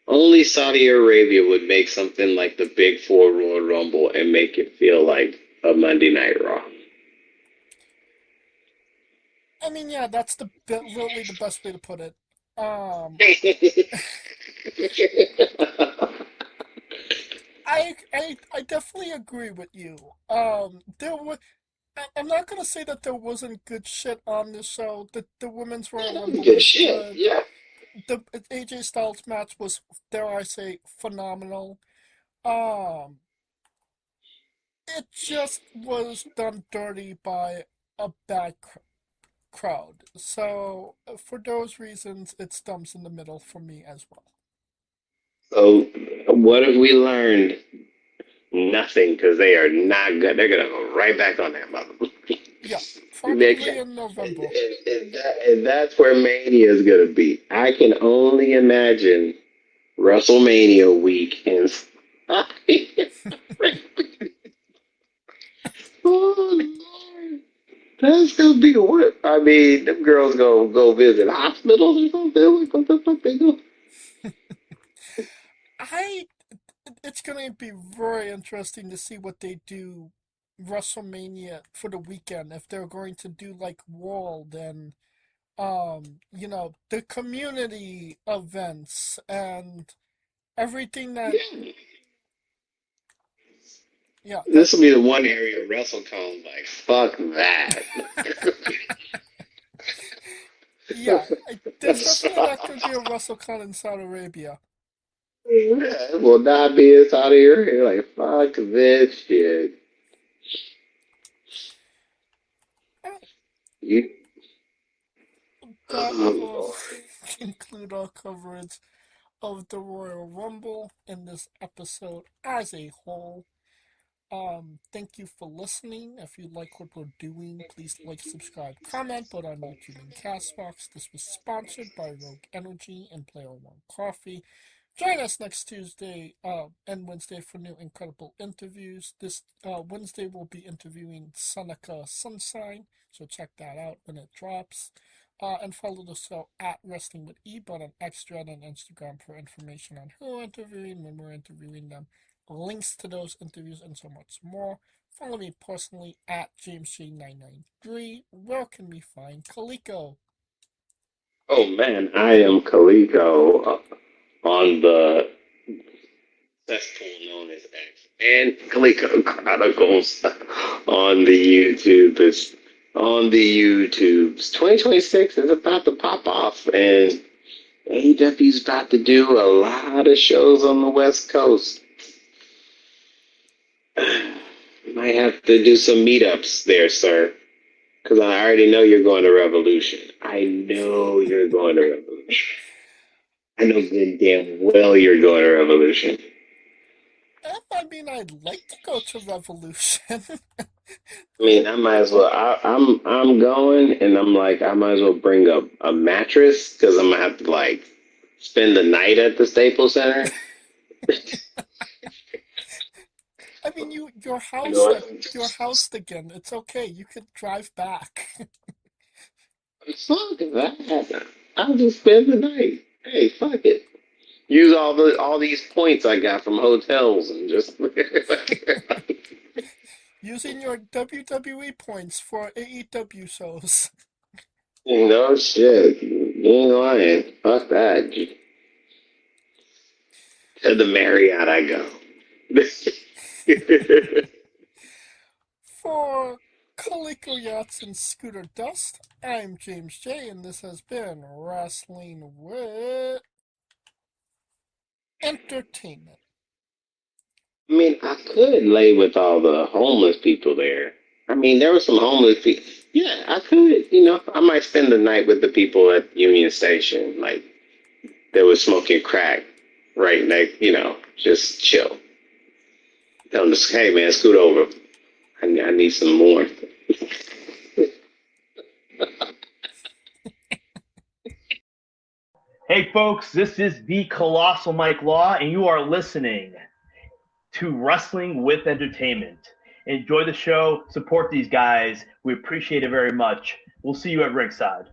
Only Saudi Arabia would make something like the Big Four Royal Rumble and make it feel like a Monday Night Raw. I mean, yeah, that's literally the best way to put it. I definitely agree with you. I'm not gonna say that there wasn't good shit on the show. The women's Royal Rumble Good was shit, good. yeah. The AJ Styles match was, dare I say, phenomenal. It just was done dirty by a bad crowd. So for those reasons, it's thumbs in the middle for me as well. So what have we learned? Nothing, because they are not good. They're gonna go right back on that mother. Yeah, probably in November. And that's where Mania is gonna be. I can only imagine WrestleMania week and oh Lord, that's gonna be what? I mean, them girls gonna go visit hospitals or something. What the fuck they go? It's gonna be very interesting to see what they do WrestleMania for the weekend. If they're going to do like World and the community events and everything that, yeah. This will be the one area WrestleCon like, fuck that. Yeah, there's definitely not going to be a WrestleCon in Saudi Arabia. Yeah, it will not be in Saudi Arabia. Like, fuck this shit. That will conclude our coverage of the Royal Rumble in this episode as a whole. Thank you for listening. If you like what we're doing, please like, subscribe, comment, both on YouTube and Castbox. This was sponsored by Rogue Energy and Player One Coffee. Join us next Tuesday and Wednesday for new incredible interviews. This Wednesday we'll be interviewing Seneca Sunshine, so check that out when it drops. And follow the show at Wrestling with E, but on Extra and Instagram for information on who we're interviewing, when we're interviewing them, links to those interviews, and so much more. Follow me personally at JamesJ993. Where can we find Kaliko? Oh man, I am Kaliko on the cesspool known as X and Kaliko Chronicles on the YouTube. It's on the YouTubes. 2026 is about to pop off, and AEW's about to do a lot of shows on the West Coast. Might have to do some meetups there, sir. Because I already know you're going to Revolution. I know you're going to Revolution. I know good damn well you're going to Revolution. I mean, I'd like to go to Revolution. I mean, I might as well. I'm going, and I'm like, I might as well bring a mattress because I'm gonna have to like spend the night at the Staples Center. I mean, your house again. It's okay. You could drive back. Fuck that. I'll just spend the night. Hey, fuck it. Use all these points I got from hotels and just Using your WWE points for AEW shows. No shit. You ain't lying. Fuck that. To the Marriott I go. For Kaliko Yachts and Scooter Dust, I'm James J, and this has been Wrestling with Entertainment. I mean, I could lay with all the homeless people there. I mean, there were some homeless people. Yeah, I could. I might spend the night with the people at Union Station. Like, they were smoking crack right next, just chill. Tell them, hey, man, scoot over. I need some more. Hey, folks, this is the Colossal Mike Law, and you are listening to Wrestling with Entertainment. Enjoy the show. Support these guys. We appreciate it very much. We'll see you at ringside.